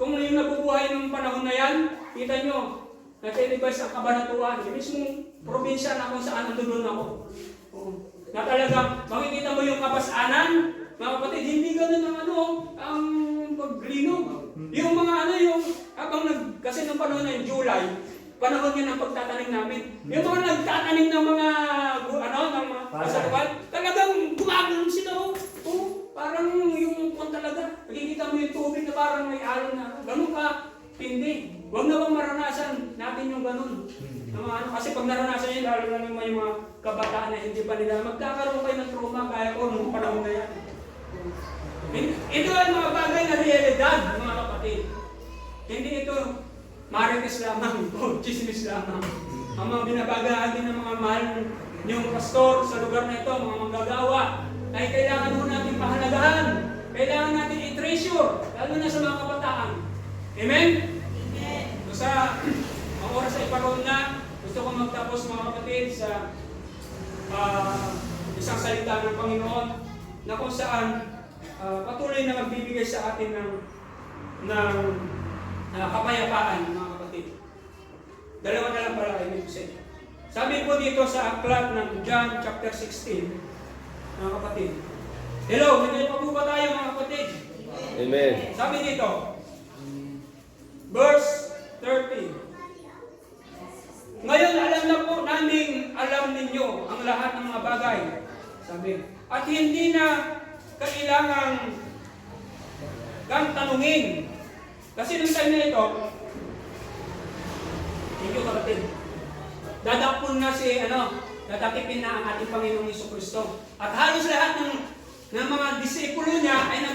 kung yung nabubuhay ng panahon na yan, kita nyo, nag-elevate ang Kabanatuan, yung mismong probinsya na kung saan nandun ako. Na talagang makikita mo yung kapasanan, mga kapatid, hindi ganun ang paglinog. Yung mga yung kasi nung panahon na yung July, panahon yun ang pagtatanim namin. Yung mga nagtatanim ng mga ng mga kasalukan, talagang gumagano sila. Parang yung talaga, nakikita mo yung tubig na parang may alon na, ganun ka, hindi. Huwag na bang maranasan natin yung ganun. Kasi pag naranasan yun, lalo na yung mga kabataan na hindi pa nila, magkakaroon kayo ng trauma kaya ko nung panahon na yan. Ito ay mga bagay na realidad, mga kapatid. Hindi ito marites lamang o chismis lamang. Ang mga binabagaan din ng mga mahal yung pastor sa lugar na ito, mga manggagawa, ay kailangan mo natin pahalagahan. Kailangan natin i-treasure, lalo na sa mga kabataan. Amen? Amen. So ang oras ay paroon na, gusto ko magtapos mga kapatid sa isang salita ng Panginoon na kung saan patuloy na magbibigay sa atin ng kapayapaan, mga kapatid. Dalawa na lang pala kayo may say. Sabi po dito sa aklat ng John chapter 16, mga kapatid. Hello, hindi pa po ba tayo, mga kapatid? Amen. Sabi dito, verse 30. Ngayon alam na po namin, alam ninyo ang lahat ng mga bagay. Sabi, at hindi na kailangan kang tanungin. Kasi nung time na ito, thank you kapatid, dadakpon na dadakipin na ang ating Panginoong Jesucristo. At halos lahat ng mga disipulo niya ay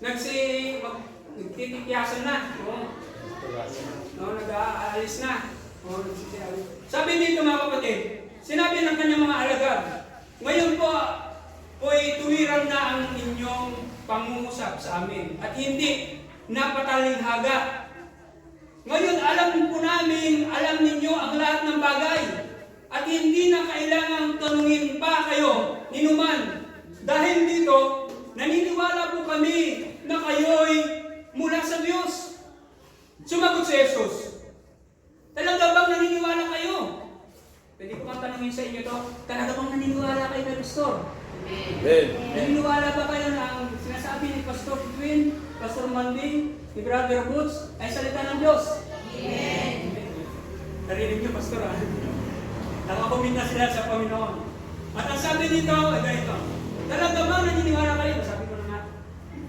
nagtitikiyasan na. Nag-aalis na. Sabi dito mga kapatid, sinabi ng kanyang mga alagad, ngayon po'y tuwiran na ang inyong pangungusap sa amin at hindi napatalinghaga. Ngayon alam ninyo ang lahat ng bagay at hindi na kailangang tanungin pa kayo ninuman. Dahil dito, naniniwala po kami na kayo'y mula sa Diyos. Sumagot si Jesus, talaga bang naniniwala kayo? Pwede ko bang tanungin sa inyo to? Talaga bang naniniwala kayo kay Pastor? Amen. Naniniwala ba kayo na ang sinasabi ni Pastor Twin, Pastor Mandy, ni Brother Boots ay salita ng Diyos? Amen. Narinig niyo, Pastor, ha? Nakakomit na sila sa Panginoon. At ang sabi nito, ay ganito, talaga bang naniniwala kayo? Sabi ko na nga,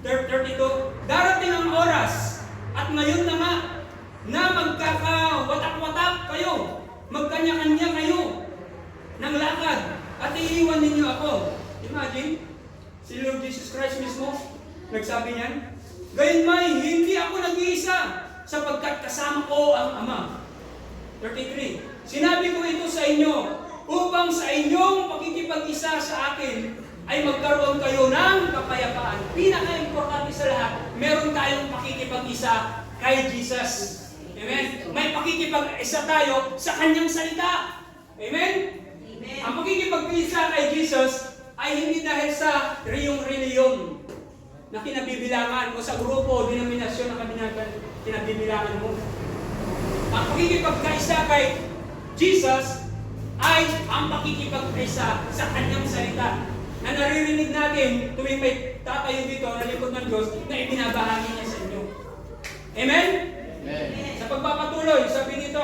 32, darating ang oras, at ngayon na nga, na magkakawatak-watak kayo, magkanya-kanya kayo ng lakad, at iiwan ninyo ako. Imagine, si Lord Jesus Christ mismo, nagsabi niyan, gayunmay, hindi ako nag-iisa, sapagkat kasama ko ang Ama. 33, sinabi ko ito sa inyo, upang sa inyong pakikipag-isa sa akin, ay magkaroon kayo ng kapayapaan. Pinaka-importante sa lahat, meron tayong pakikipag-isa kay Jesus. Amen? May pakikipag-isa tayo sa Kanyang salita. Amen? Amen. Ang pakikipag-isa kay Jesus ay hindi dahil sa reliyon na kinabibilangan o sa grupo o denominasyon na kinabibilangan mo. Ang pakikipag-isa kay Jesus ay ang pakikipag-isa sa Kanyang salita na naririnig natin tuwing may tatayo dito na likod ng Diyos na ibinabahagi niya sa inyo. Amen? Amen. Sa pagpapatuloy, sabi nito,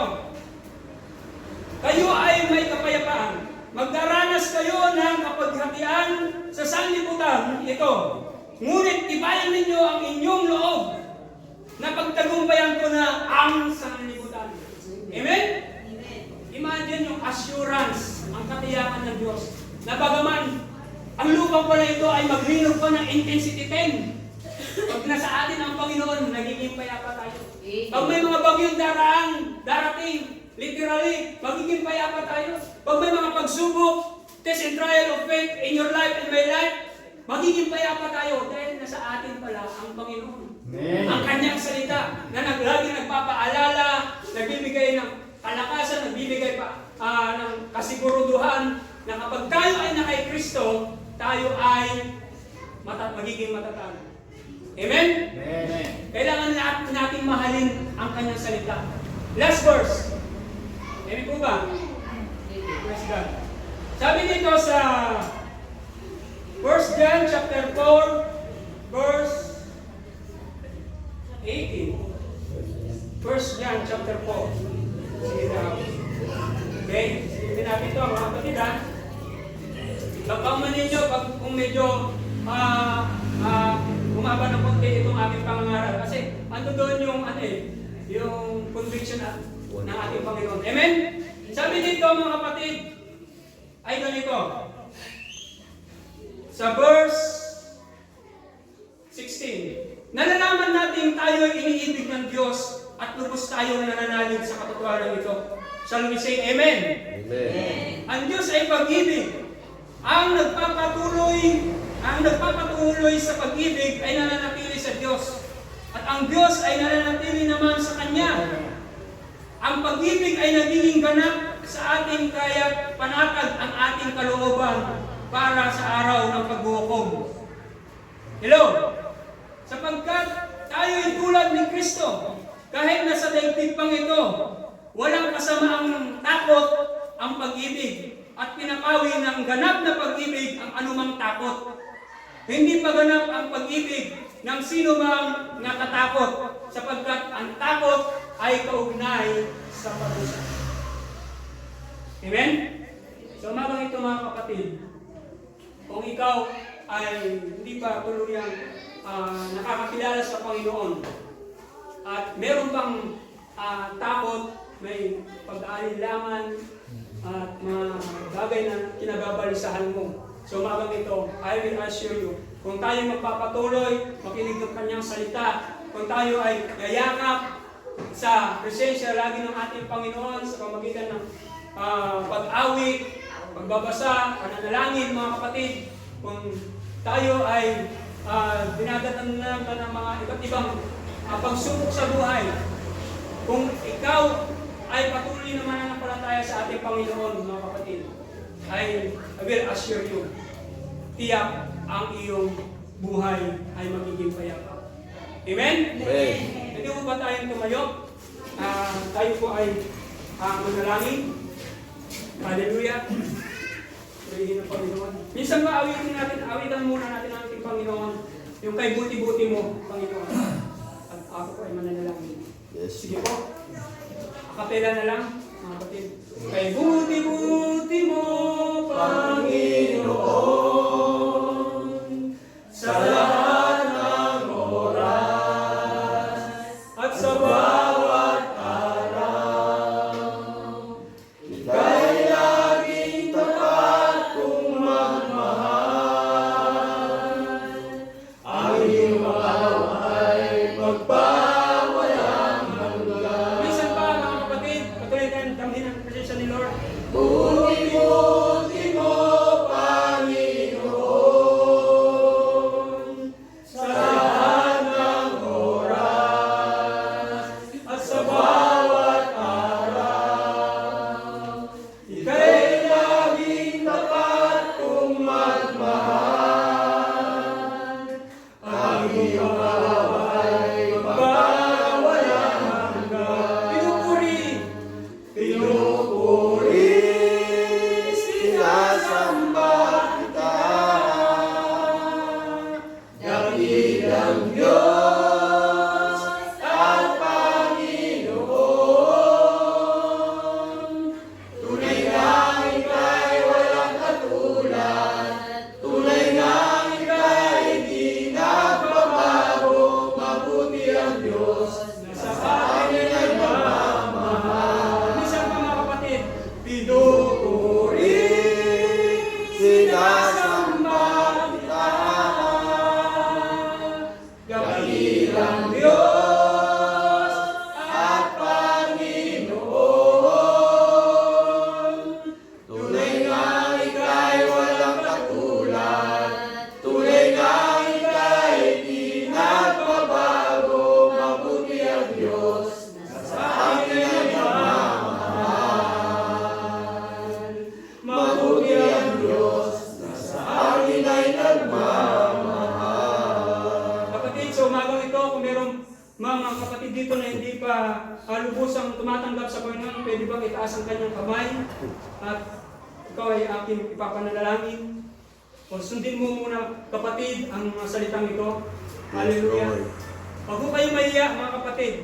kayo ay may kapayapaan. Magdaranas kayo ng kapaghatian sa sanlibutan ito. Ngunit tibayan ninyo ang inyong loob na pagtagumpayan ko na ang sanlibutan. Amen? Amen. Imagine yung assurance, ang katiyakan ng Diyos, na bagaman ang lupa pala ito ay maglinog pa ng intensity 10. Pag nasa atin ang Panginoon, nagiging payapa tayo. Pag may mga bagyong darating, literally, magiging payapa tayo. Pag may mga pagsubok, test and trial of faith in your life and my life, magiging payapa tayo dahil nasa atin pala ang Panginoon. Amen. Ang kanyang salita na lagi nagpapaalala, nagbibigay ng kalakasan, nagbibigay pa ng kasiguruduhan na kapag tayo ay na kay Kristo, tayo ay magiging matatag. Amen? Amen. Kailangan natin mahalin ang kanyang salita. Last verse. Amen po ba? Praise God. Sabi dito sa 1 John chapter 4, verse 18. 1 John chapter 4. Sige na. Okay? Sige natin ito, mga kapatid ha. Pagkaman ninyo, kung medyo bumaba ng konti itong aking pangangaral. Kasi ando doon yung yung conviction ng ating Panginoon. Amen? Sabi dito mga kapatid, ay ganito. Sa verse 16, nalalaman natin tayo ay iniibig ng Diyos at lubos tayong nananalig sa katotohanan ito. Shall we say Amen? Amen. Ang Diyos ay pag-ibig. Ang nagpapatuloy sa pag-ibig ay nananatili sa Diyos. At ang Diyos ay nananatili naman sa Kanya. Ang pag-ibig ay nagiging ganap sa ating kaya panatag ang ating kalooban para sa araw ng paghuhukom. Hello? Sapagkat tayo ay tulad ni Kristo, kahit nasa daigdig pang ito, walang kasamaang takot ang pag-ibig at pinapawi ng ganap na pag-ibig ang anumang takot. Hindi pa ganap ang pag-ibig ng sino mang natatakot, sapagkat ang takot ay kaugnay sa parusa. Amen? So umagang ito mga kapatid, kung ikaw ay hindi pa tuluyang nakakakilala sa Panginoon at meron pang takot, may pag-aalilangan at mga bagay na kinababalisahan mo. So umagang ito, I will assure you, kung tayo magpapatuloy, makinig ng kanyang salita, kung tayo ay yayakap sa presensya lagi ng ating Panginoon sa pamagitan ng pag-awit, pagbabasa, pananalangin mga kapatid, kung tayo ay dinadatan ng mga iba't ibang pagsubok sa buhay, kung ikaw ay patuloy na mananampalataya sa ating Panginoon mga kapatid, I will assure you, tiyak ang iyong buhay ay magiging payapa. Amen? Amen. Hindi mo ba tayong tumayo? Tayo po ay manalangin. Hallelujah. Purihin ang Panginoon. Minsan ba awitan muna natin ang ating Panginoon, yung kay buti-buti mo, Panginoon. At ako po ay mananalangin. Yes. Sige po. Akapela na lang, mga kapatid. Kay buti-buti mo, Panginoon, sa lahat ng oras at sa bawat araw, ika'y laging tapat kong magmahal. Ang iyong away magpawalang hanggan. Minsan pa mga kapatid, patuloy tayong damhin ang presensya ni Lord. Buti-buti mo, Panginoon, sa lahat ng oras at sa bawat araw. Ika'y laging tapat kong magmahal. Ang iyong away magpawalang hanggan. Pinupuri, sinasamba kita. Dakilang Diyos at Panginoon, tunay nga ika'y walang katulad, tunay nga ika'y di nagbabago, mabuti ang Diyos na sa atin ay mamamahal. Minsan pa mga kapatid, pinupuri, sinasamba kita. mga kapatid dito na hindi pa lubusang tumatanggap sa Panginoon, pwede bang itaas ang kanyang kamay at ikaw ay aking ipapanalangin? O sundin mo muna kapatid ang mga salitang ito. Hallelujah. Huwag po kayong mahiya mga kapatid.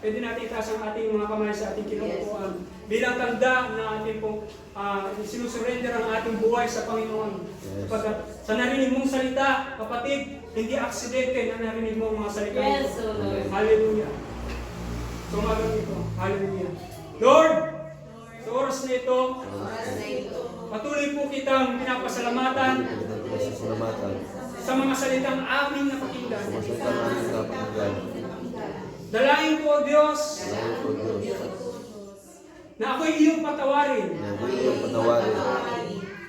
Pwede natin itaas ang ating mga kamay sa ating kinukuhaan. Bilang tanda na ating pong sinusurrender ang ating buhay sa Panginoon. Sapagkat sa narinig mong salita, kapatid, hindi aksidente na narinig mo ang mga salita Yes, ito. O Lord. Hallelujah. Tumagal ito. Hallelujah. Lord, sa oras na ito, Oras na ito. patuloy po kitang pinapasalamatan Salamatan. sa mga salitang aming napakinggan. Sumasalita namin na pakinggan. Dalangin ko, O Diyos, Salamat po Diyos. na ako'y iyong patawarin Na huwag iyong patawarin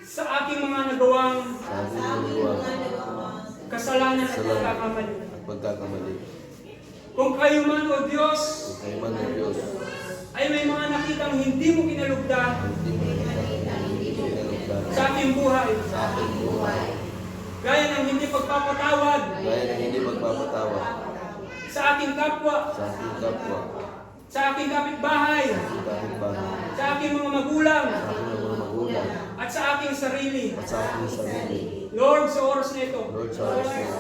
sa aking mga nagawang sa aming luwag kasalanan at pagkakamali. at pagkakamali. Kung kayo man, O Diyos, Kung kayo man ng Diyos, ay may mga nakitang hindi mo kinalugdan hindi mo pinalugdan sa aking buhay, sa aking buhay. gaya ng hindi pagpapatawad Gaya ng hindi magpapatawa sa aking kapwa, sa aking kapwa, sa aking kapitbahay, sa aking kapitbahay, sa aking mga magulang, sa aking mga magulang, at sa aking sarili. at sa aking sarili. Lord, sa oras na ito, Lord, sa oras na ito,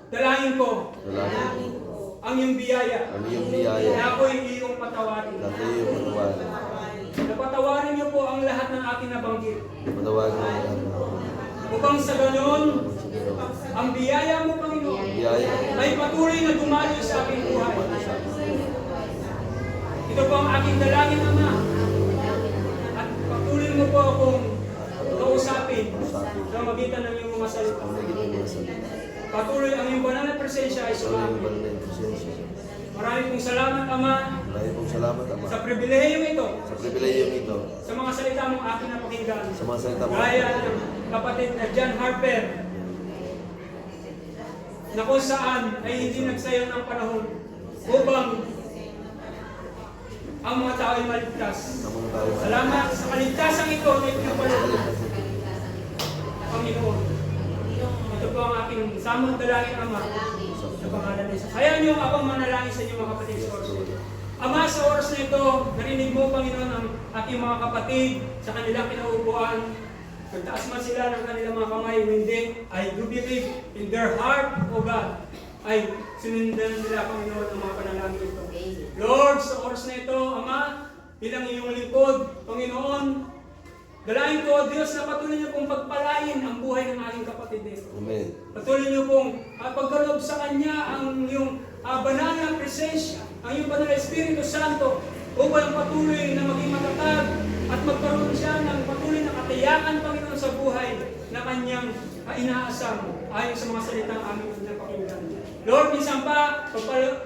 dalangin ko dalangin ko ang iyong biyaya ang iyong biyaya na ako'y iyong patawarin. na kayo iyong patawarin. Napatawarin niyo po ang lahat ng aking nabanggit. Patawarin mo ang lahat ng Upang sa ganon, Panginoon. ang biyaya mo, Panginoon, Biyaya ay patuloy na dumalo sa aking buhay. sa akin. Ito po ang aking dalangin, Ama. At patuloy mo po akong kausapin sa magitan ng iyong mga salita. Ang naging mga salita. Patuloy ang iyong banal na presensya ay Patuloy yung sumamin. banal na presensya. Maraming pong salamat, Ama, Maraming pong salamat, Ama, sa pribilehiyong ito, sa pribilehiyong ito, sa mga salita mong aking napakinggan. sa mga salita mo. Gaya ng kapatid na John Harper, na kung saan ay hindi nagsayang ng panahon upang ang mga tao ay maligtas. Ang mga tao. Salamat sa kaligtasang ito na ipinapalala, Panginoon. Ito po ang aking samang dalangin, Ama, sa pangalan ni Jesus. Hayaan niyo akong manalangin sa inyo, mga kapatid, sa oras na ito. Ama, sa oras na ito, narinig mo, Panginoon, ang aking mga kapatid sa kanilang kinaupuan. Nagtaas man sila ng kanilang mga kamay, hindi, I do believe in their heart, O God, ay sinundan nila, Panginoon, ang mga panalangin ito. Lord, sa oras na ito, Ama, bilang iyong lingkod, Panginoon, dalangin ko, Diyos, na patuloy niyo pong pagpalain ang buhay ng aking kapatid nito. Amen. Patuloy niyo pong pagkaloob sa Kanya ang iyong banal na presensya, ang iyong banal na Espiritu Santo, upang patuloy na maging matatag at magkaroon siya ng patuloy na katiyakan, Panginoon, sa buhay na Kanyang inaasam ayon sa mga salitang aming pinapakinggan. Lord, minsan pa,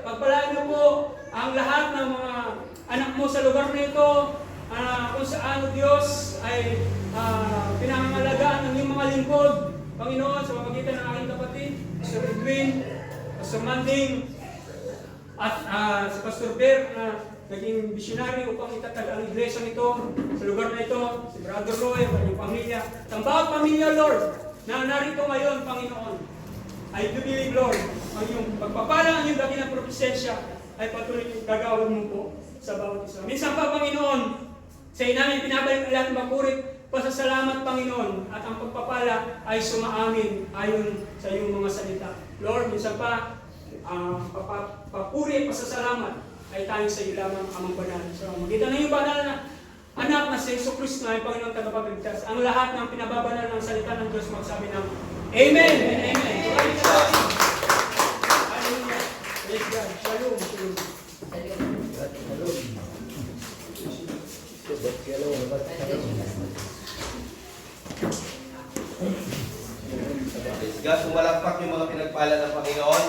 pagpalain niyo po ang lahat ng mga anak mo sa lugar na ito, kung saan, Diyos, ay pinangangalagaan ng iyong mga lingkod, Panginoon, sa pamagitan ng aking kapatid, Pastor Edwin, Pastor Manding, at si Pastor Ber, na naging visionary upang itatag ang iglesia nito sa lugar na ito, si Brother Roy, ang kanyang pamilya, ang bawat pamilya, Lord, na narito ngayon, Panginoon. I do believe, Lord, ang iyong pagpapala, ang iyong dakilang propesensya ay patuloy gagawin mo po sa bawat isa. Minsan pa, Panginoon, sa inamin pinabalik ang lahat ng mapurit, pasasalamat, Panginoon, at ang pagpapala ay sumaamin ayon sa iyong mga salita. Lord, minsan pa, papuri at pasasalamat ay tayong sa iyo lamang, Amang Banal. So, magkita na yung banal na anak na si Jesus Cristo na ay Panginoon tagapagligtas. Ang lahat ng pinababanal ng salita ng Diyos magsabi ng Amen and Amen. Hallelujah. Praise God. Shalom. Shalom. Praise God. Sumalakpak yung mga pinagpala ng Panginoon.